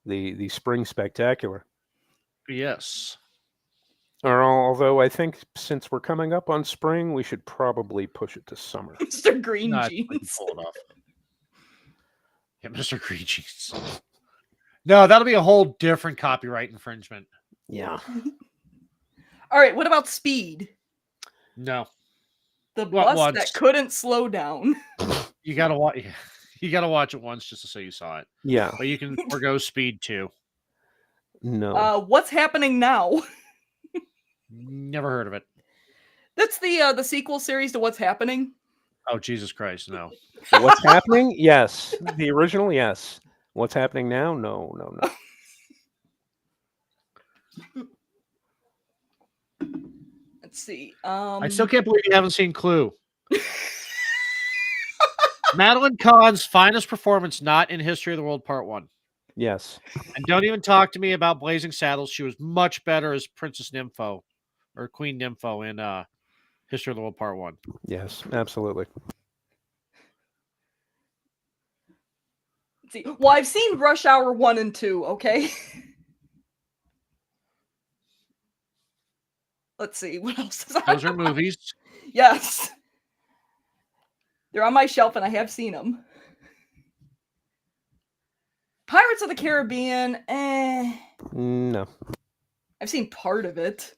The spring spectacular. Yes. Or although I think since we're coming up on spring, we should probably push it to summer. Mr. Green Jeans. Pull it off. Yeah, Mr. Green Jeans. No, that'll be a whole different copyright infringement. Yeah. All right, what about Speed? No. The bus that couldn't slow down. You gotta watch. You got to watch it once just to say you saw it. Yeah. But you can forgo Speed 2. No. What's happening now? Never heard of it. That's the sequel series to What's Happening. Oh, Jesus Christ, no. What's happening? Yes. The original, yes. What's happening now? No. Let's see. I still can't believe you haven't seen Clue. Madeline Kahn's finest performance not in History of the World Part 1. Yes. And don't even talk to me about Blazing Saddles. She was much better as Princess Nympho or Queen Nympho in History of the World Part 1. Yes, absolutely. Let's see. Well, I've seen Rush Hour 1 and 2, okay? Let's see. What else is on? Those are movies. Yes. They're on my shelf and I have seen them. Pirates of the Caribbean, No. I've seen part of it.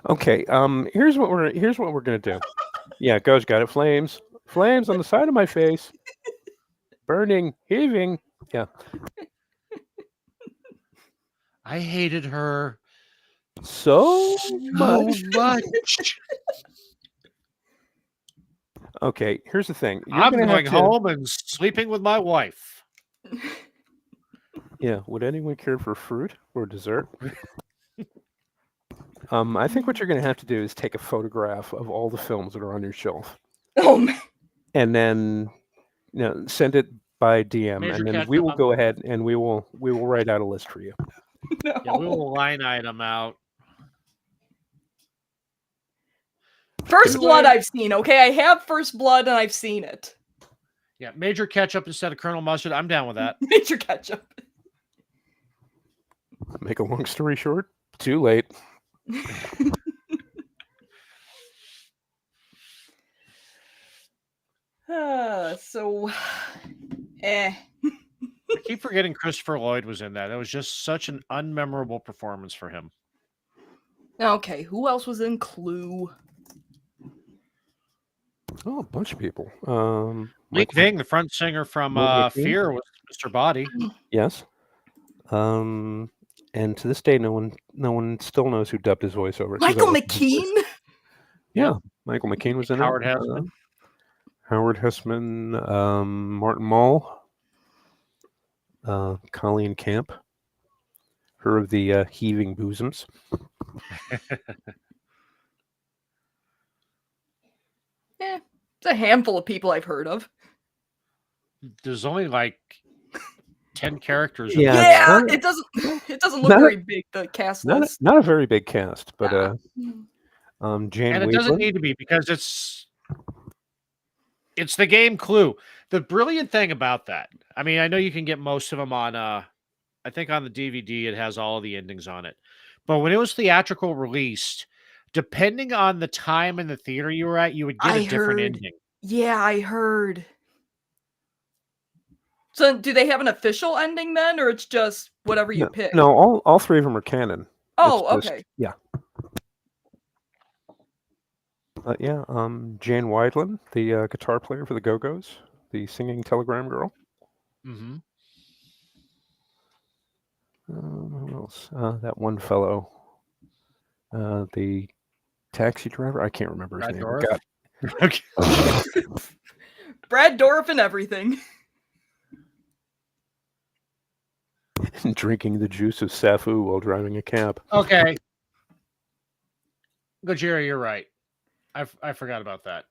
Okay. Here's what we're gonna do. Yeah, Go's got it. Flames on the side of my face. Burning, heaving. Yeah. I hated her So much. Okay, here's the thing. I'm going home and sleeping with my wife. Yeah. Would anyone care for fruit or dessert? I think what you're going to have to do is take a photograph of all the films that are on your shelf. Oh man. And then, send it by DM, Major and then Cat we will Con. go ahead and we will write out a list for you. No. Yeah, we will line item out. First Blood I've seen, okay? I have First Blood and I've seen it. Yeah, Major Ketchup instead of Colonel Mustard. I'm down with that. Major Ketchup. Make a long story short, too late. I keep forgetting Christopher Lloyd was in that. That was just such an unmemorable performance for him. Okay, who else was in Clue? Oh, a bunch of people. Lee Ving, the front singer from Fear, was Mr. Body. Yes. And to this day, no one still knows who dubbed his voice over it. Michael McKean? Yeah, Michael McKean was in Howard it. Hessman. Howard Hessman, Martin Mull, Colleen Camp, her of the heaving bosoms. Yeah, it's a handful of people I've heard of. There's only like 10 characters. Yeah, it doesn't look very big, the cast list. Not a very big cast, but Jane and it Wheatland. doesn't need to be because it's the game Clue. The brilliant thing about that, I mean, I know you can get most of them on I think on the DVD it has all of the endings on it. But when it was theatrical released, depending on the time in the theater you were at, you would get a different ending. Yeah, I heard. So do they have an official ending then, or it's just whatever you pick? No, all three of them are canon. Oh, okay. Yeah. Yeah, Jane Wheatland, the guitar player for the Go-Go's, the singing telegram girl. Mm-hmm. Who else? That one fellow, the taxi driver. I can't remember his name. Okay. Brad Dourif and everything. Drinking the juice of Safu while driving a cab. Okay. Gojira, you're right. I forgot about that.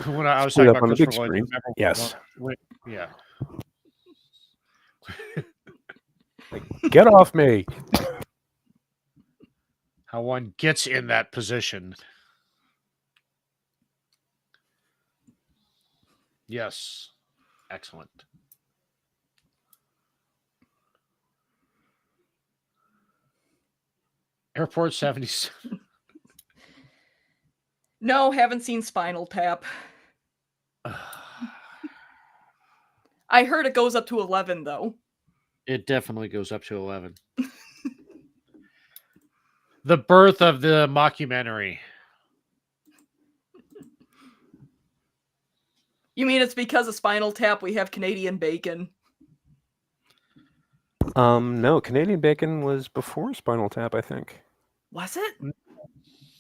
When I was talking about Christopher Lloyd, yes. Yeah. Get off me. How one gets in that position. Yes. Excellent. Airport 77. No, haven't seen Spinal Tap. I heard it goes up to 11, though. It definitely goes up to 11. The birth of the mockumentary. You mean it's because of Spinal Tap we have Canadian Bacon? No, Canadian Bacon was before Spinal Tap, I think. Was it?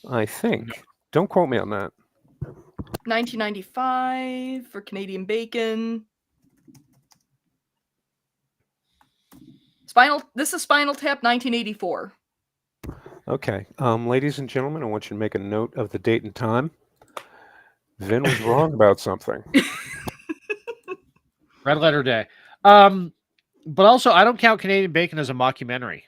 I think. Don't quote me on that. 1995 for Canadian Bacon. This is Spinal Tap 1984. Okay. Ladies and gentlemen, I want you to make a note of the date and time. Vin was wrong about something. Red Letter Day. But also, I don't count Canadian Bacon as a mockumentary.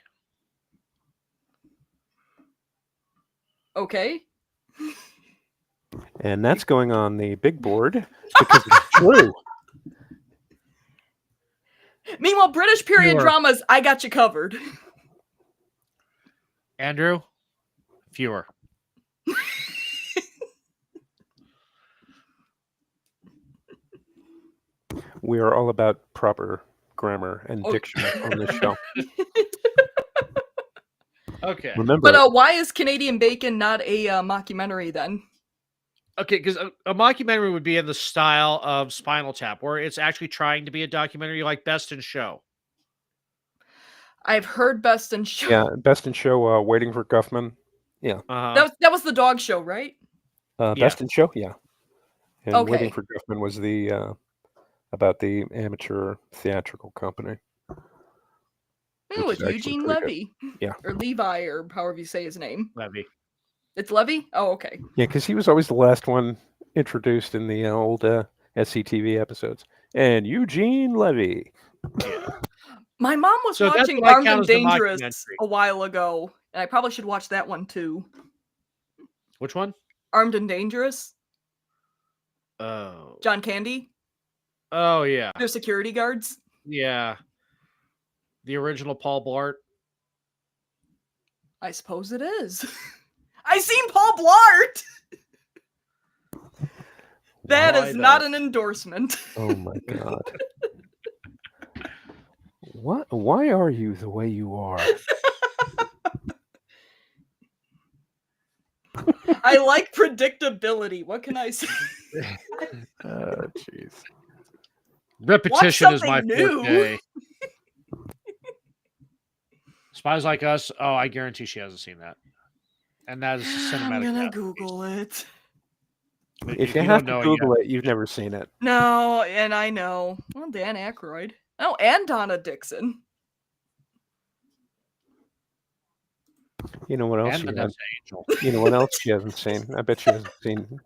Okay. And that's going on the big board because it's true. Meanwhile, British period dramas, I got you covered. Andrew, fewer. We are all about proper grammar and diction on this show. Okay. Remember, but why is Canadian Bacon not a mockumentary then? Okay, because a mockumentary would be in the style of Spinal Tap, where it's actually trying to be a documentary like Best in Show. I've heard Best in Show. Yeah, Best in Show, Waiting for Guffman. Yeah. That was the dog show, right? Best in Show, yeah. And Okay. Waiting for Guffman was the about the amateur theatrical company. It was Eugene Levy. Yeah. Or Levi, or however you say his name. Levy. It's Levy? Oh, okay. Yeah, because he was always the last one introduced in the old SCTV episodes. And Eugene Levy. Yeah. My mom was watching Armed and Dangerous a while ago, and I probably should watch that one too. Which one? Armed and Dangerous. Oh. John Candy. Oh, yeah. They're security guards. Yeah. The original Paul Blart. I suppose it is. I seen Paul Blart. That is not an endorsement. Oh my God. What? Why are you the way you are? I like predictability. What can I say? Oh, jeez. Repetition is my forte. Spies Like Us. Oh, I guarantee she hasn't seen that. And that is cinematic. I'm gonna Google it. If you have to Google it, you've never seen it. No, and I know. Well, Dan Aykroyd. Oh, and Donna Dixon. You know what else? You know what else she hasn't seen? I bet she hasn't seen.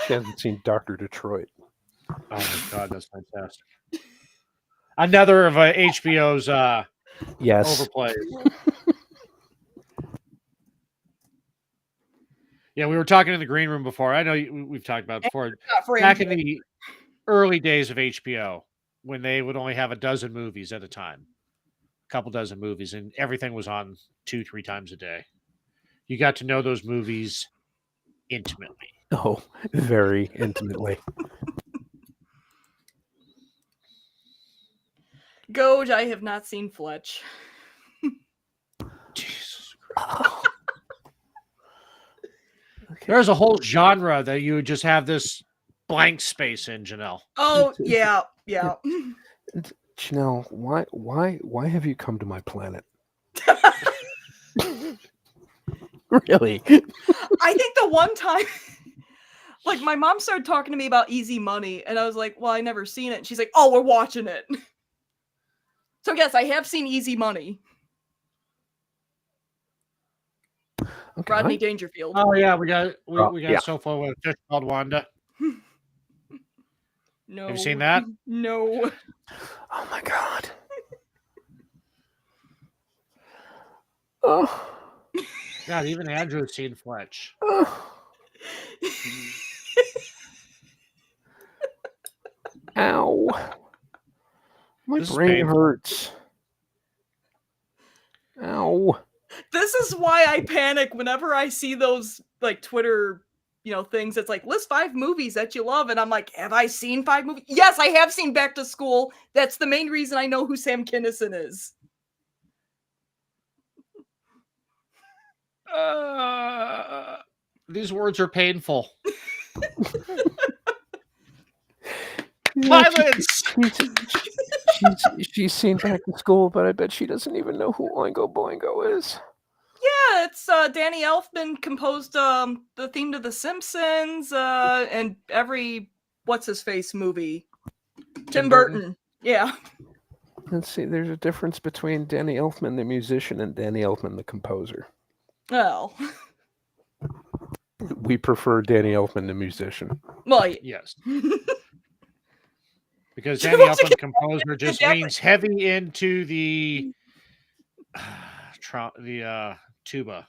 She hasn't seen Dr. Detroit. Oh my God, that's fantastic. Another of HBO's overplays. Yeah, we were talking in the green room before. I know we've talked about it before. Back in the early days of HBO, when they would only have a dozen movies at a time, a couple dozen movies, and everything was on 2-3 times a day. You got to know those movies intimately. Oh, very intimately. Goj, I have not seen Fletch. Jesus Christ. Okay. There's a whole genre that you would just have this blank space in, Janelle. Oh, yeah. Janelle, why have you come to my planet? Really? I think the one time, like, my mom started talking to me about Easy Money, and I was like, well, I never seen it. And she's like, oh, we're watching it. So, yes, I have seen Easy Money. Okay. Rodney Dangerfield. Oh, yeah, we got so far with a fish called Wanda. No. Have you seen that? No. Oh, my God. Oh. God, even Andrew has seen Fletch. Ow. My brain hurts. Ow. This is why I panic whenever I see those, like, Twitter, things. It's like, list 5 movies that you love. And I'm like, have I seen 5 movies? Yes, I have seen Back to School. That's the main reason I know who Sam Kinison is. These words are painful. Violence. She's seen Back to School, but I bet she doesn't even know who Oingo Boingo is. Yeah, it's Danny Elfman composed the theme to The Simpsons and every what's his face movie. Tim Burton. Yeah. Let's see. There's a difference between Danny Elfman, the musician, and Danny Elfman, the composer. Oh. We prefer Danny Elfman, the musician. Well, yes. Because Danny Elfman, composer, just leans heavy into the tuba.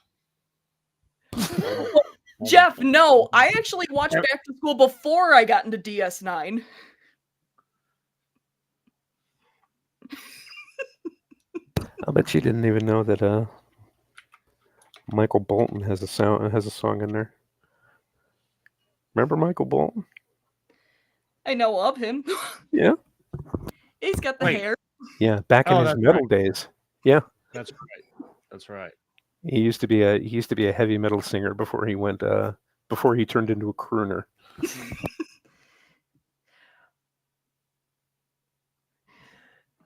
Jeff, no, I actually watched Back to School before I got into DS9. I bet you didn't even know that Michael Bolton has a song in there. Remember Michael Bolton? I know of him. Yeah. He's got the hair. Yeah, back in his metal days. Yeah. That's right. That's right. He used to be a heavy metal singer before he turned into a crooner.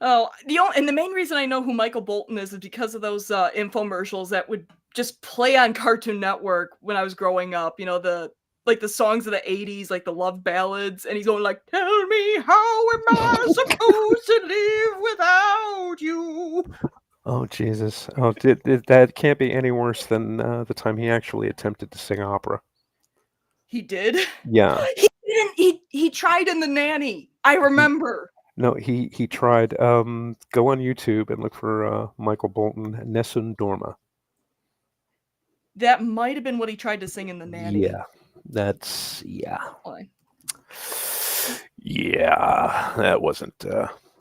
And the main reason I know who Michael Bolton is because of those infomercials that would just play on Cartoon Network when I was growing up. You know, the songs of the 80s, like the love ballads, and he's going like, "Tell me, how am I supposed to live without you?" Oh, Jesus. Oh, that can't be any worse than the time he actually attempted to sing opera. He did? Yeah. He didn't. He tried in The Nanny. I remember. No, he tried. Go on YouTube and look for Michael Bolton, Nessun Dorma. That might have been what he tried to sing in The Nanny. Yeah. Yeah, that wasn't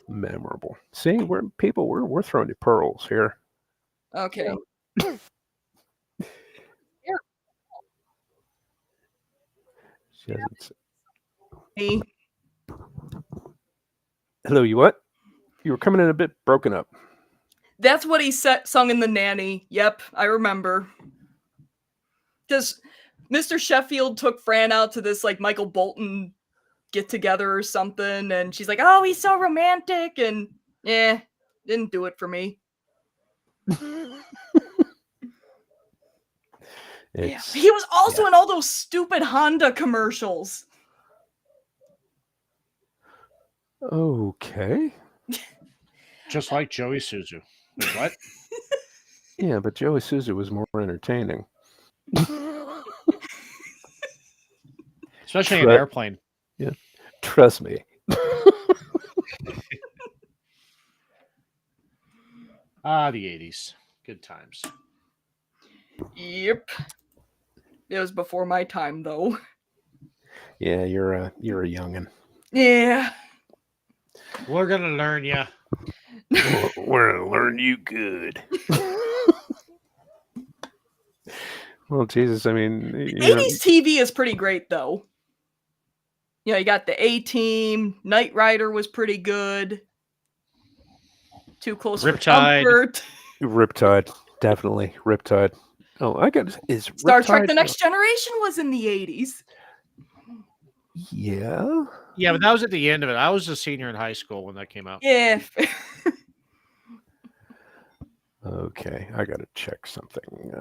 memorable. See, we're throwing you pearls here. Okay. Hey. Hello, you what? You were coming in a bit broken up. That's what he sung in The Nanny. Yep, I remember. Because Mr. Sheffield took Fran out to this like Michael Bolton get together or something, and she's like, "Oh, he's so romantic," and didn't do it for me. He was also in all those stupid Honda commercials. Okay. Just like Joey Suzu. Wait, what? Yeah, but Joey Suzu was more entertaining. Especially in an airplane. Yeah. Trust me. The 80s. Good times. Yep. It was before my time, though. Yeah, you're a youngin'. Yeah. We're gonna learn you. We're gonna learn you good. Well, Jesus, I mean, 80s TV is pretty great, though. You know, you got the A-Team. Knight Rider was pretty good. Too Close for Comfort. Riptide, definitely Riptide. Oh, Star Trek: The Next Generation was in the 80s. Yeah. Yeah, but that was at the end of it. I was a senior in high school when that came out. Yeah. Okay, I gotta check something.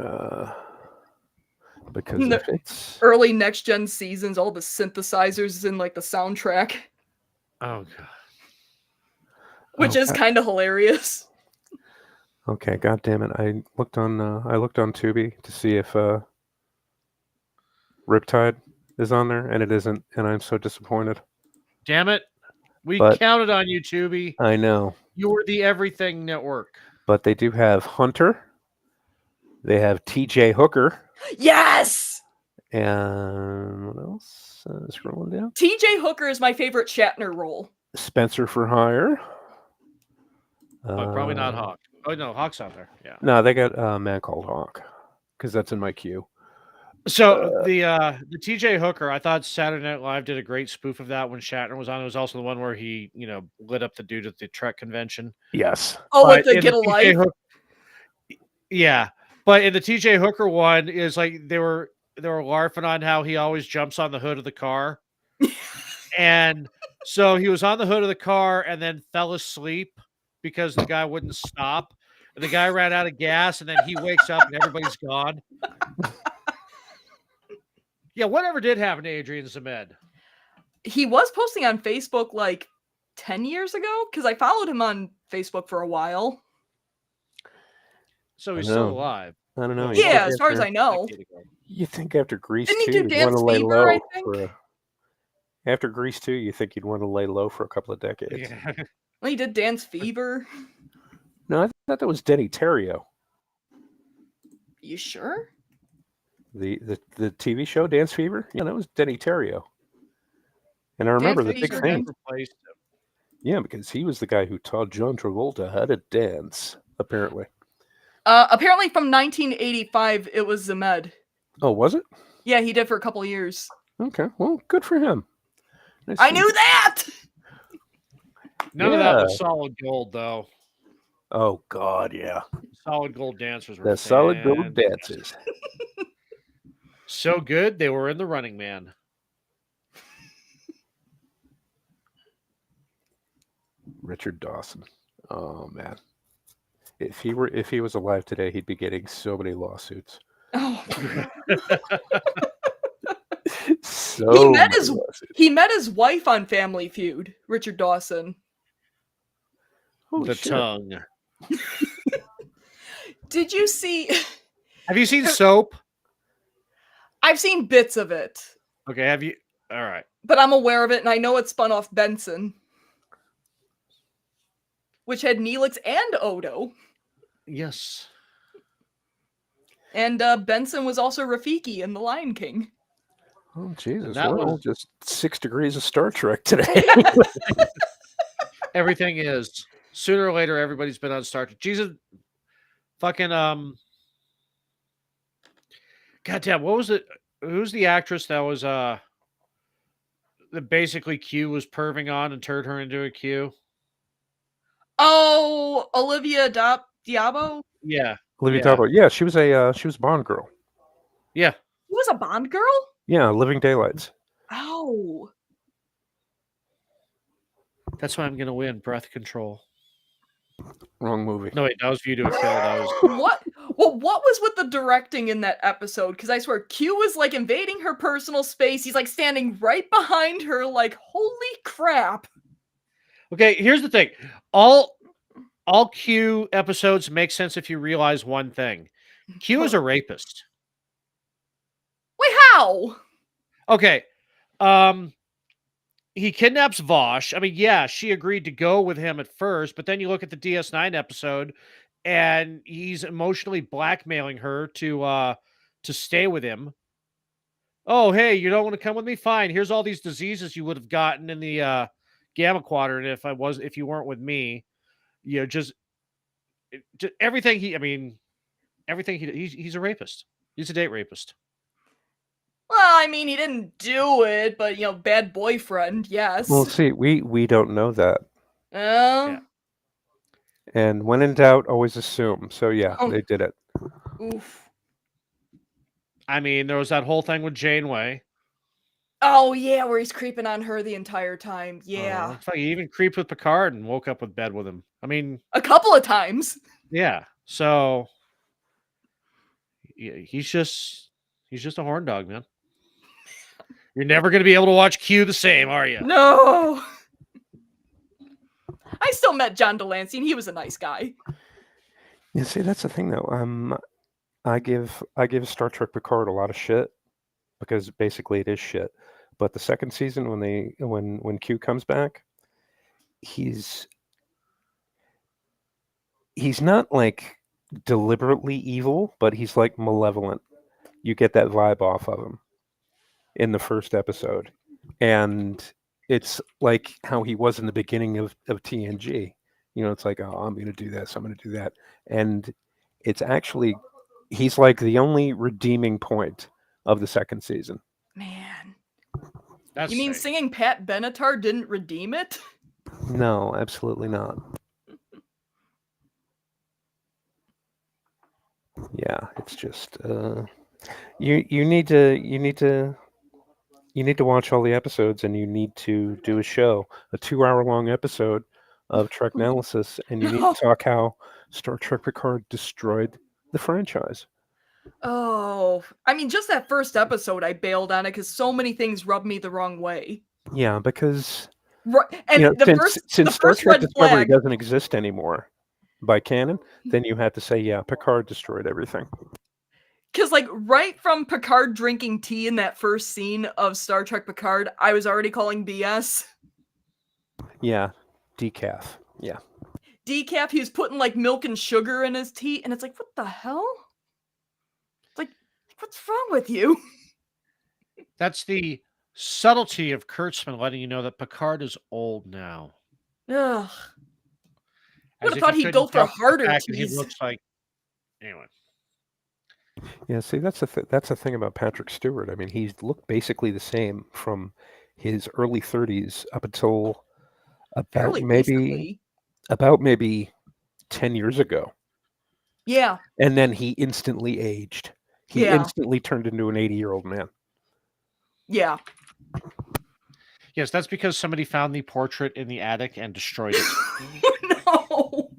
Because if it's early Next Gen seasons, all the synthesizers in like the soundtrack. Oh god. Which is kind of hilarious. Okay, god damn it. I looked on Tubi to see if Riptide is on there, and it isn't, and I'm so disappointed. Damn it. We counted on you, Tubi. I know. You were the everything network. But they do have Hunter. They have TJ Hooker. Yes! And what else? Scrolling down. TJ Hooker is my favorite Shatner role. Spencer for Hire. But probably not Hawk. Oh, no, Hawk's out there. Yeah. No, they got a Man Called Hawk because that's in my queue. So the TJ Hooker, I thought Saturday Night Live did a great spoof of that when Shatner was on. It was also the one where he, lit up the dude at the Trek convention. Yes. Oh, with the Get a Life. Yeah, but in the TJ Hooker one is like they were laughing on how he always jumps on the hood of the car, And so he was on the hood of the car and then fell asleep because the guy wouldn't stop. And the guy ran out of gas, and then he wakes up and everybody's gone. Yeah, whatever did happen to Adrian Zemed? He was posting on Facebook like 10 years ago because I followed him on Facebook for a while. So he's still alive. I don't know. Yeah, as far as I know. You think after Grease Didn't 2, he do you'd want to Dance lay Fever, I low think? after Grease 2, you think you'd want to lay low for a couple of decades. Yeah. Well, he did Dance Fever. No, I thought that was Denny Terrio. You sure? The TV show Dance Fever? Yeah, that was Denny Terrio. And I remember the big thing. Yeah, because he was the guy who taught John Travolta how to dance, apparently. Apparently from 1985, it was Zemed. Oh, was it? Yeah, he did for a couple of years. Okay, well, good for him. I knew that! None of that was Solid Gold, though. Oh, God, yeah. Solid Gold dancers were the Solid Gold dancers. So good, they were in The Running Man. Richard Dawson. Oh, man. If he was alive today, he'd be getting so many lawsuits. Oh. Lawsuits. He met his wife on Family Feud, Richard Dawson. Holy shit. Tongue. Did you see? Have you seen Soap? I've seen bits of it. Okay, have you? All right. But I'm aware of it, and I know it spun off Benson, which had Neelix and Odo. Yes. And Benson was also Rafiki in The Lion King. Oh, Jesus. We're all just 6 degrees of Star Trek today. Everything is. Sooner or later, everybody's been on Star Trek. Jesus. Fucking, goddamn, what was it? Who's the actress that was, that basically Q was perving on and turned her into a Q? Oh, Olivia Diabo? Yeah. Olivia Diabo. Yeah, she was a Bond girl. Yeah. She was a Bond girl? Yeah, Living Daylights. Oh. That's why I'm going to win. Breath Control. Wrong movie. No, wait, that was View to a Kill. That was... What? Well, what was with the directing in that episode? Because I swear, Q was like invading her personal space. He's like standing right behind her, like, holy crap. Okay, here's the thing. All Q episodes make sense if you realize one thing. Q is a rapist. Wait, how? Okay. He kidnaps Vosh. I mean, yeah, she agreed to go with him at first, but then you look at the DS9 episode and he's emotionally blackmailing her to stay with him. Oh, hey, you don't want to come with me? Fine. Here's all these diseases you would have gotten in the Gamma Quadrant if you weren't with me. You know, just everything he's a rapist. He's a date rapist. Well, I mean, he didn't do it, but, you know, bad boyfriend, yes. Well, see, we don't know that. Yeah. And when in doubt, always assume. So, yeah, they did it. Oof. I mean, there was that whole thing with Janeway. Oh, yeah, where he's creeping on her the entire time. Yeah. It's like he even creeped with Picard and woke up with bed with him. I mean... a couple of times. Yeah, so... Yeah, he's just a horn dog, man. You're never going to be able to watch Q the same, are you? No. I still met John Delancey, and he was a nice guy. Yeah, see, that's the thing, though. I give Star Trek Picard a lot of shit because basically it is shit. But the second season, when Q comes back, he's not like deliberately evil, but he's like malevolent. You get that vibe off of him in the first episode, and it's like how he was in the beginning of TNG. You know, it's like, oh, I'm going to do this, I'm going to do that, and it's actually he's like the only redeeming point of the second season. Man, that's you mean sick. Singing Pat Benatar didn't redeem it? No, absolutely not. Yeah, it's just you need to You need to watch all the episodes, and you need to do a show, a 2-hour-long episode of Trek Analysis, and you need to talk how Star Trek Picard destroyed the franchise. Oh, I mean, just that first episode, I bailed on it because so many things rubbed me the wrong way. Yeah, because and since Star Trek Discovery doesn't exist anymore by canon, then you have to say, yeah, Picard destroyed everything. Because, like, right from Picard drinking tea in that first scene of Star Trek Picard, I was already calling BS. Yeah, decaf. Yeah. Decaf, he was putting, like, milk and sugar in his tea, and it's like, what the hell? It's like, what's wrong with you? That's the subtlety of Kurtzman letting you know that Picard is old now. Ugh. I would have thought he'd go for harder teas. He looks like... Anyway. Yeah, see, that's the thing about Patrick Stewart. I mean, he's looked basically the same from his early 30s up until about maybe 10 years ago. Yeah. And then he instantly aged. He instantly turned into an 80-year-old man. Yeah. Yes, that's because somebody found the portrait in the attic and destroyed it. No.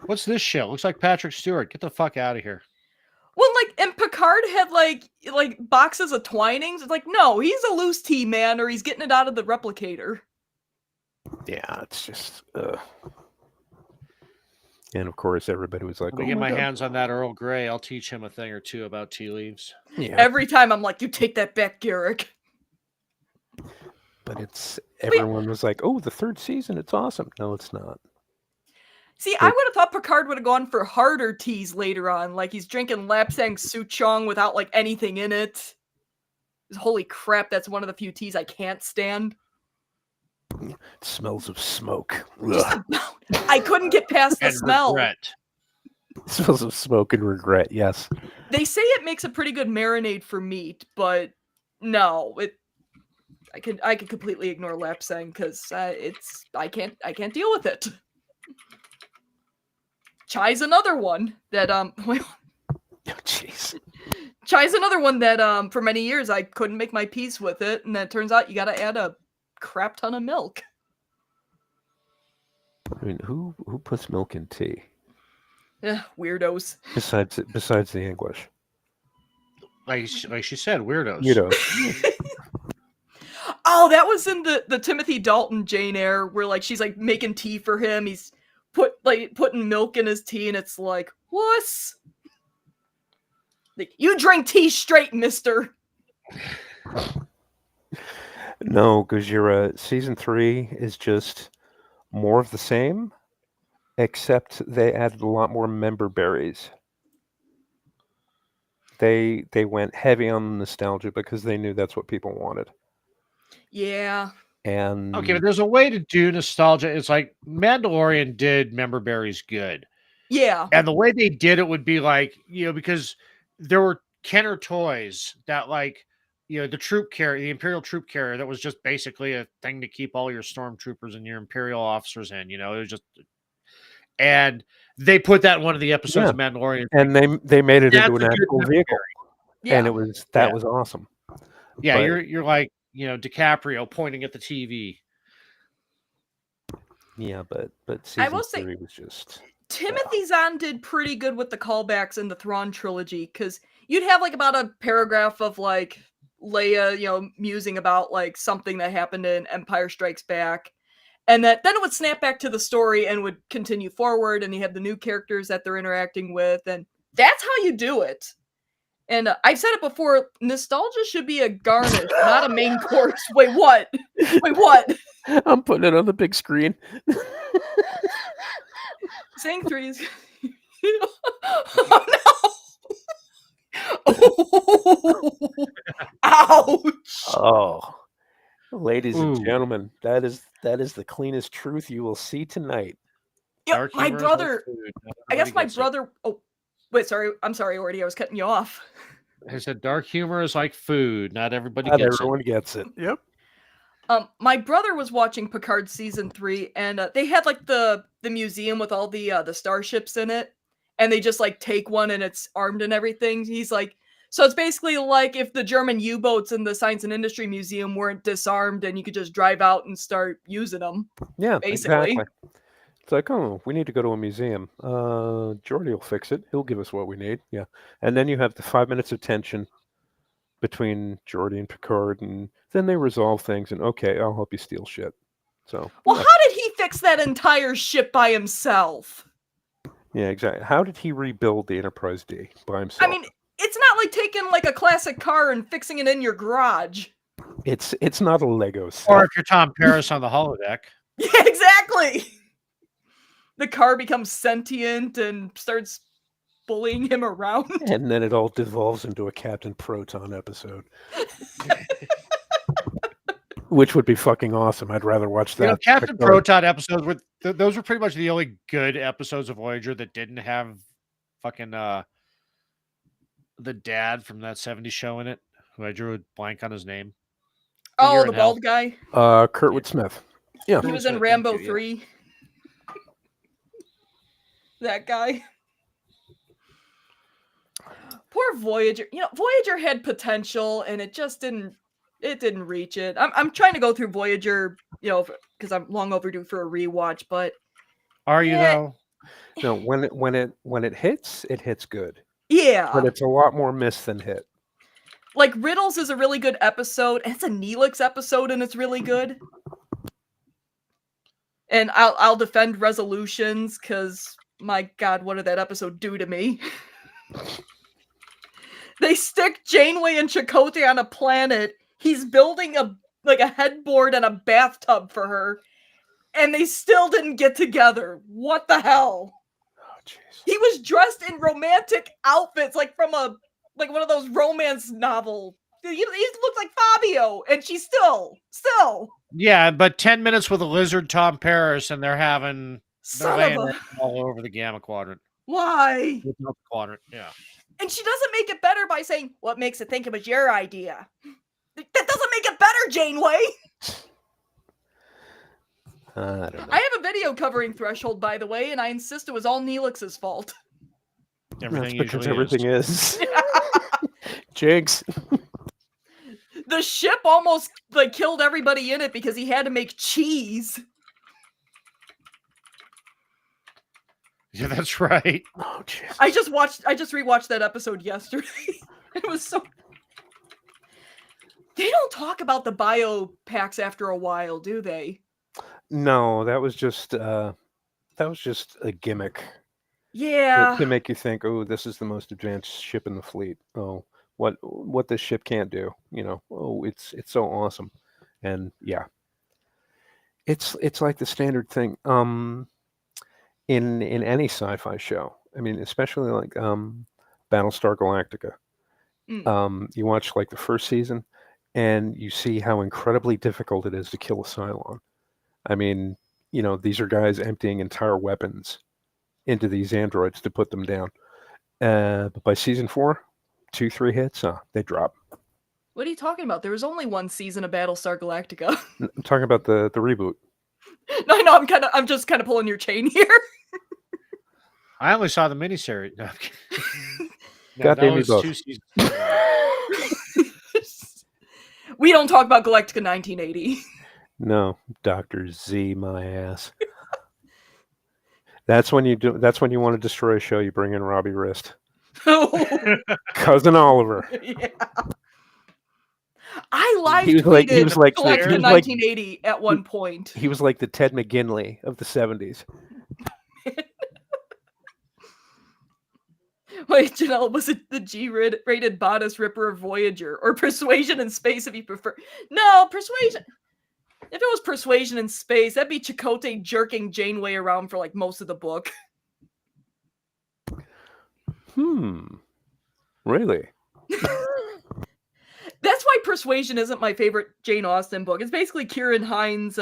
What's this shit? Looks like Patrick Stewart. Get the fuck out of here. Well, like, and Picard had like boxes of Twinings. It's like, no, he's a loose tea man, or he's getting it out of the replicator. Yeah, it's just. And of course, everybody was like, "Let me get my hands on that Earl Grey. I'll teach him a thing or two about tea leaves." Yeah. Every time I'm like, you take that back, Garrick. But everyone was like, oh, the third season, it's awesome. No, it's not. See, I would have thought Picard would have gone for harder teas later on. Like, he's drinking Lapsang Souchong without, like, anything in it. Holy crap, that's one of the few teas I can't stand. It smells of smoke. I couldn't get past the smell. Regret. It smells of smoke and regret, yes. They say it makes a pretty good marinade for meat, but no, I could completely ignore Lapsang because I can't deal with it. Chai's another one that jeez. Chai's another one that for many years I couldn't make my peace with it, and then it turns out you got to add a crap ton of milk. I mean, who puts milk in tea? Yeah, weirdos. Besides the English. Like she said, weirdos. Oh, that was in the Timothy Dalton Jane Eyre, where like she's like making tea for him. He's putting milk in his tea, and it's like, wuss. Like, you drink tea straight, mister. No, because your season 3 is just more of the same, except they added a lot more member berries. They went heavy on nostalgia because they knew that's what people wanted. Yeah. And okay, but there's a way to do nostalgia. It's like Mandalorian did member berries good. Yeah. And the way they did it would be like, because there were Kenner toys that like, the troop carrier, the Imperial troop carrier, that was just basically a thing to keep all your stormtroopers and your Imperial officers in, it was just, and they put that in one of the episodes of Mandalorian. And they made it into an actual vehicle. Yeah. And that was awesome. Yeah, but you're like, DiCaprio pointing at the TV. Yeah, but season 3 was just... Timothy Zahn did pretty good with the callbacks in the Thrawn trilogy, because you'd have like about a paragraph of like Leia, musing about like something that happened in Empire Strikes Back, and then it would snap back to the story and would continue forward, and you have the new characters that they're interacting with, and that's how you do it. And I've said it before, nostalgia should be a garnish, not a main course. Wait, what? Wait, what? I'm putting it on the big screen. Saying 3 is... Oh, no! Oh. Ouch! Oh. Ladies and gentlemen, that is the cleanest truth you will see tonight. Yeah, my brother... I guess my brother... Oh, wait, sorry. I'm sorry, Ordy. I was cutting you off. I said dark humor is like food. Not everybody everyone gets it. Yep. My brother was watching Picard season 3, and they had like the museum with all the starships in it, and they just like take one and it's armed and everything. He's like, So it's basically like if the German U-boats in the Science and Industry Museum weren't disarmed and you could just drive out and start using them. Yeah, basically. exactly. It's like, oh, we need to go to a museum. Jordy will fix it. He'll give us what we need. Yeah. And then you have the 5 minutes of tension between Jordy and Picard, and then they resolve things, and okay, I'll help you steal shit. So. Well, yeah. how did he fix that entire ship by himself? Yeah, exactly. How did he rebuild the Enterprise D by himself? I mean, it's not like taking like a classic car and fixing it in your garage. It's not a Lego set. Or if you're Tom Paris on the holodeck. Yeah, exactly. The car becomes sentient and starts bullying him around. And then it all devolves into a Captain Proton episode. Which would be fucking awesome. I'd rather watch that. Captain Proton episodes were those were pretty much the only good episodes of Voyager that didn't have fucking the dad from that 70s show in it, who I drew a blank on his name. Oh, the bald guy? Kurtwood Smith. Yeah. He was in Rambo 3. That guy. Poor Voyager. You know, Voyager had potential and it just didn't reach it. I'm trying to go through Voyager, you know, because I'm long overdue for a rewatch, but are you though? No, when it hits good. Yeah. But it's a lot more miss than hit. Like Riddles is a really good episode, and it's a Neelix episode and it's really good. And I'll defend Resolutions because my God, what did that episode do to me? They stick Janeway and Chakotay on a planet. He's building a headboard and a bathtub for her, and they still didn't get together. What the hell? Oh, jeez. He was dressed in romantic outfits, like from one of those romance novels. He looked like Fabio, and she's still. Yeah, but 10 minutes with a lizard Tom Paris, and they're laying all over the Gamma Quadrant. Why? The Quadrant, yeah. And she doesn't make it better by saying, "What makes it think it was your idea?" That doesn't make it better, Janeway. I don't know. I have a video covering Threshold, by the way, and I insist it was all Neelix's fault. Everything That's because usually everything is. Jigs. The ship almost killed everybody in it because he had to make cheese. Yeah, that's right. Oh, jeez. I just rewatched that episode yesterday. It was so. They don't talk about the biopacks after a while, do they? No, that was just a gimmick. Yeah. To make you think, oh, this is the most advanced ship in the fleet. Oh, what this ship can't do. You know, oh, it's so awesome. And yeah. It's like the standard thing. In any sci-fi show. I mean, especially like Battlestar Galactica. You watch like the first season and you see how incredibly difficult it is to kill a Cylon. I mean, you know, these are guys emptying entire weapons into these androids to put them down. But by season 4, 2-3 hits, they drop. What are you talking about? There was only one season of Battlestar Galactica. I'm talking about the reboot. No, I know. I'm just kind of pulling your chain here. I only saw the miniseries. No, God damn you both. 2 seasons. We don't talk about Galactica 1980. No, Dr. Z, my ass. That's when you want to destroy a show. You bring in Robbie Wrist, Cousin Oliver. Yeah. I live tweeted Galactica 1980 at one point. He was like the Ted McGinley of the 70s. Wait, Janelle, was it the G-rated bodice ripper of Voyager or Persuasion in Space if you prefer? No, Persuasion. If it was Persuasion in Space, that'd be Chakotay jerking Janeway around for like most of the book. Really? That's why Persuasion isn't my favorite Jane Austen book. It's basically Kieran Hines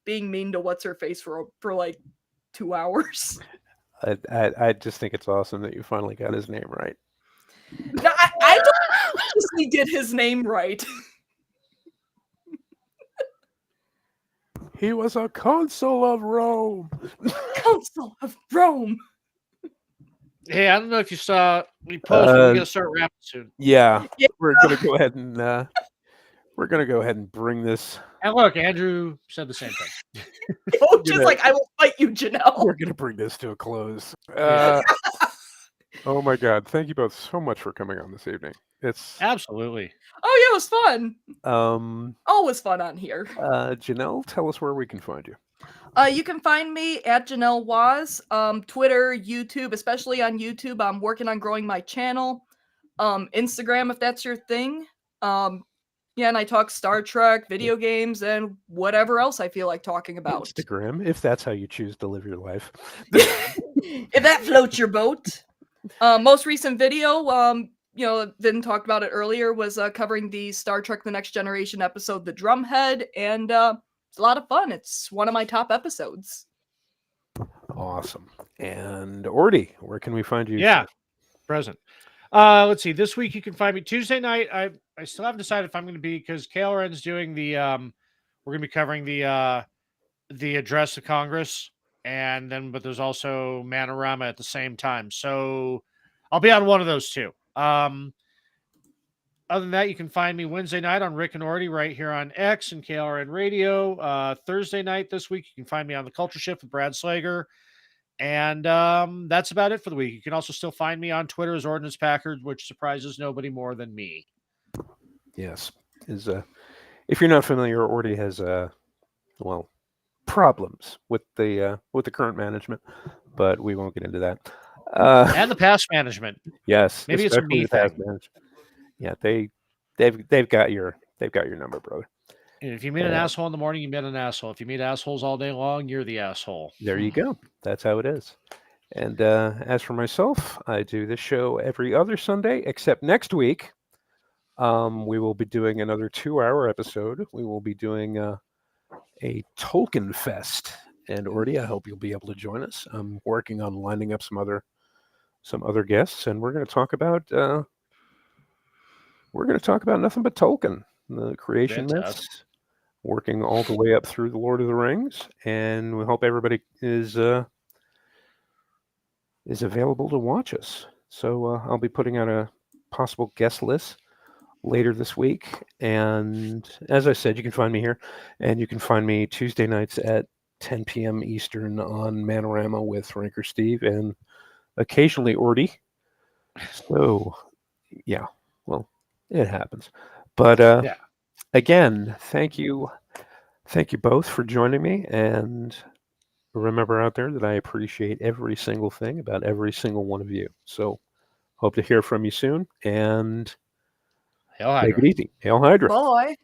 being mean to what's-her-face for like 2 hours. I just think it's awesome that you finally got his name right. No, I don't honestly get his name right. He was a consul of Rome. Consul of Rome. Hey, I don't know if you saw we posted. We're gonna start rapping soon. Yeah, Yeah. we're gonna go ahead and bring this. And look, Andrew said the same thing. Just like, I will fight you, Janelle. We're gonna bring this to a close. Yeah. Oh my God! Thank you both so much for coming on this evening. It's Absolutely. Oh yeah, it was fun. um Always fun on here. Janelle, tell us where we can find you. You can find me at Janelle Waz, Twitter, YouTube, especially on YouTube. I'm working on growing my channel. Instagram, if that's your thing. Yeah, and I talk Star Trek, video games, and whatever else I feel like talking about. Instagram, if that's how you choose to live your life. If that floats your boat. Most recent video, Vin talked about it earlier, was covering the Star Trek The Next Generation episode, The Drumhead, and it's a lot of fun. It's one of my top episodes. Awesome. And Orty, where can we find you? Yeah, present. Let's see. This week you can find me Tuesday night. I still haven't decided if I'm going to be, because KLRN's doing the we're going to be covering the address to Congress, and then but there's also Manorama at the same time. So I'll be on one of those two. Other than that, you can find me Wednesday night on Rick and Orty right here on X and KLRN Radio. Thursday night this week, you can find me on The Culture Shift with Brad Slager. And that's about it for the week. You can also still find me on Twitter as Ordnance Packard, which surprises nobody more than me. Yes. If you're not familiar, Orty has problems with the current management, but we won't get into that. And the past management. Yes, maybe it's a me thing. Yeah, they've got your number, brother. And if you meet an asshole in the morning, you meet an asshole. If you meet assholes all day long, you're the asshole. There you go. That's how it is. And as for myself, I do this show every other Sunday, except next week. We will be doing another 2-hour episode. We will be doing a Tolkien Fest. And Orty, I hope you'll be able to join us. I'm working on lining up some other guests, and we're going to talk about nothing but Tolkien, the creation myths, working all the way up through the Lord of the Rings, and we hope everybody is available to watch us. So I'll be putting out a possible guest list later this week, and as I said, you can find me here, and you can find me Tuesday nights at 10 p.m. Eastern on Manorama with Ranker Steve and occasionally Orty. So, yeah, well, it happens. But again, thank you both for joining me, and remember out there that I appreciate every single thing about every single one of you. So, hope to hear from you soon, and Hail Hydra. take it easy. Hail Hydra. Bye.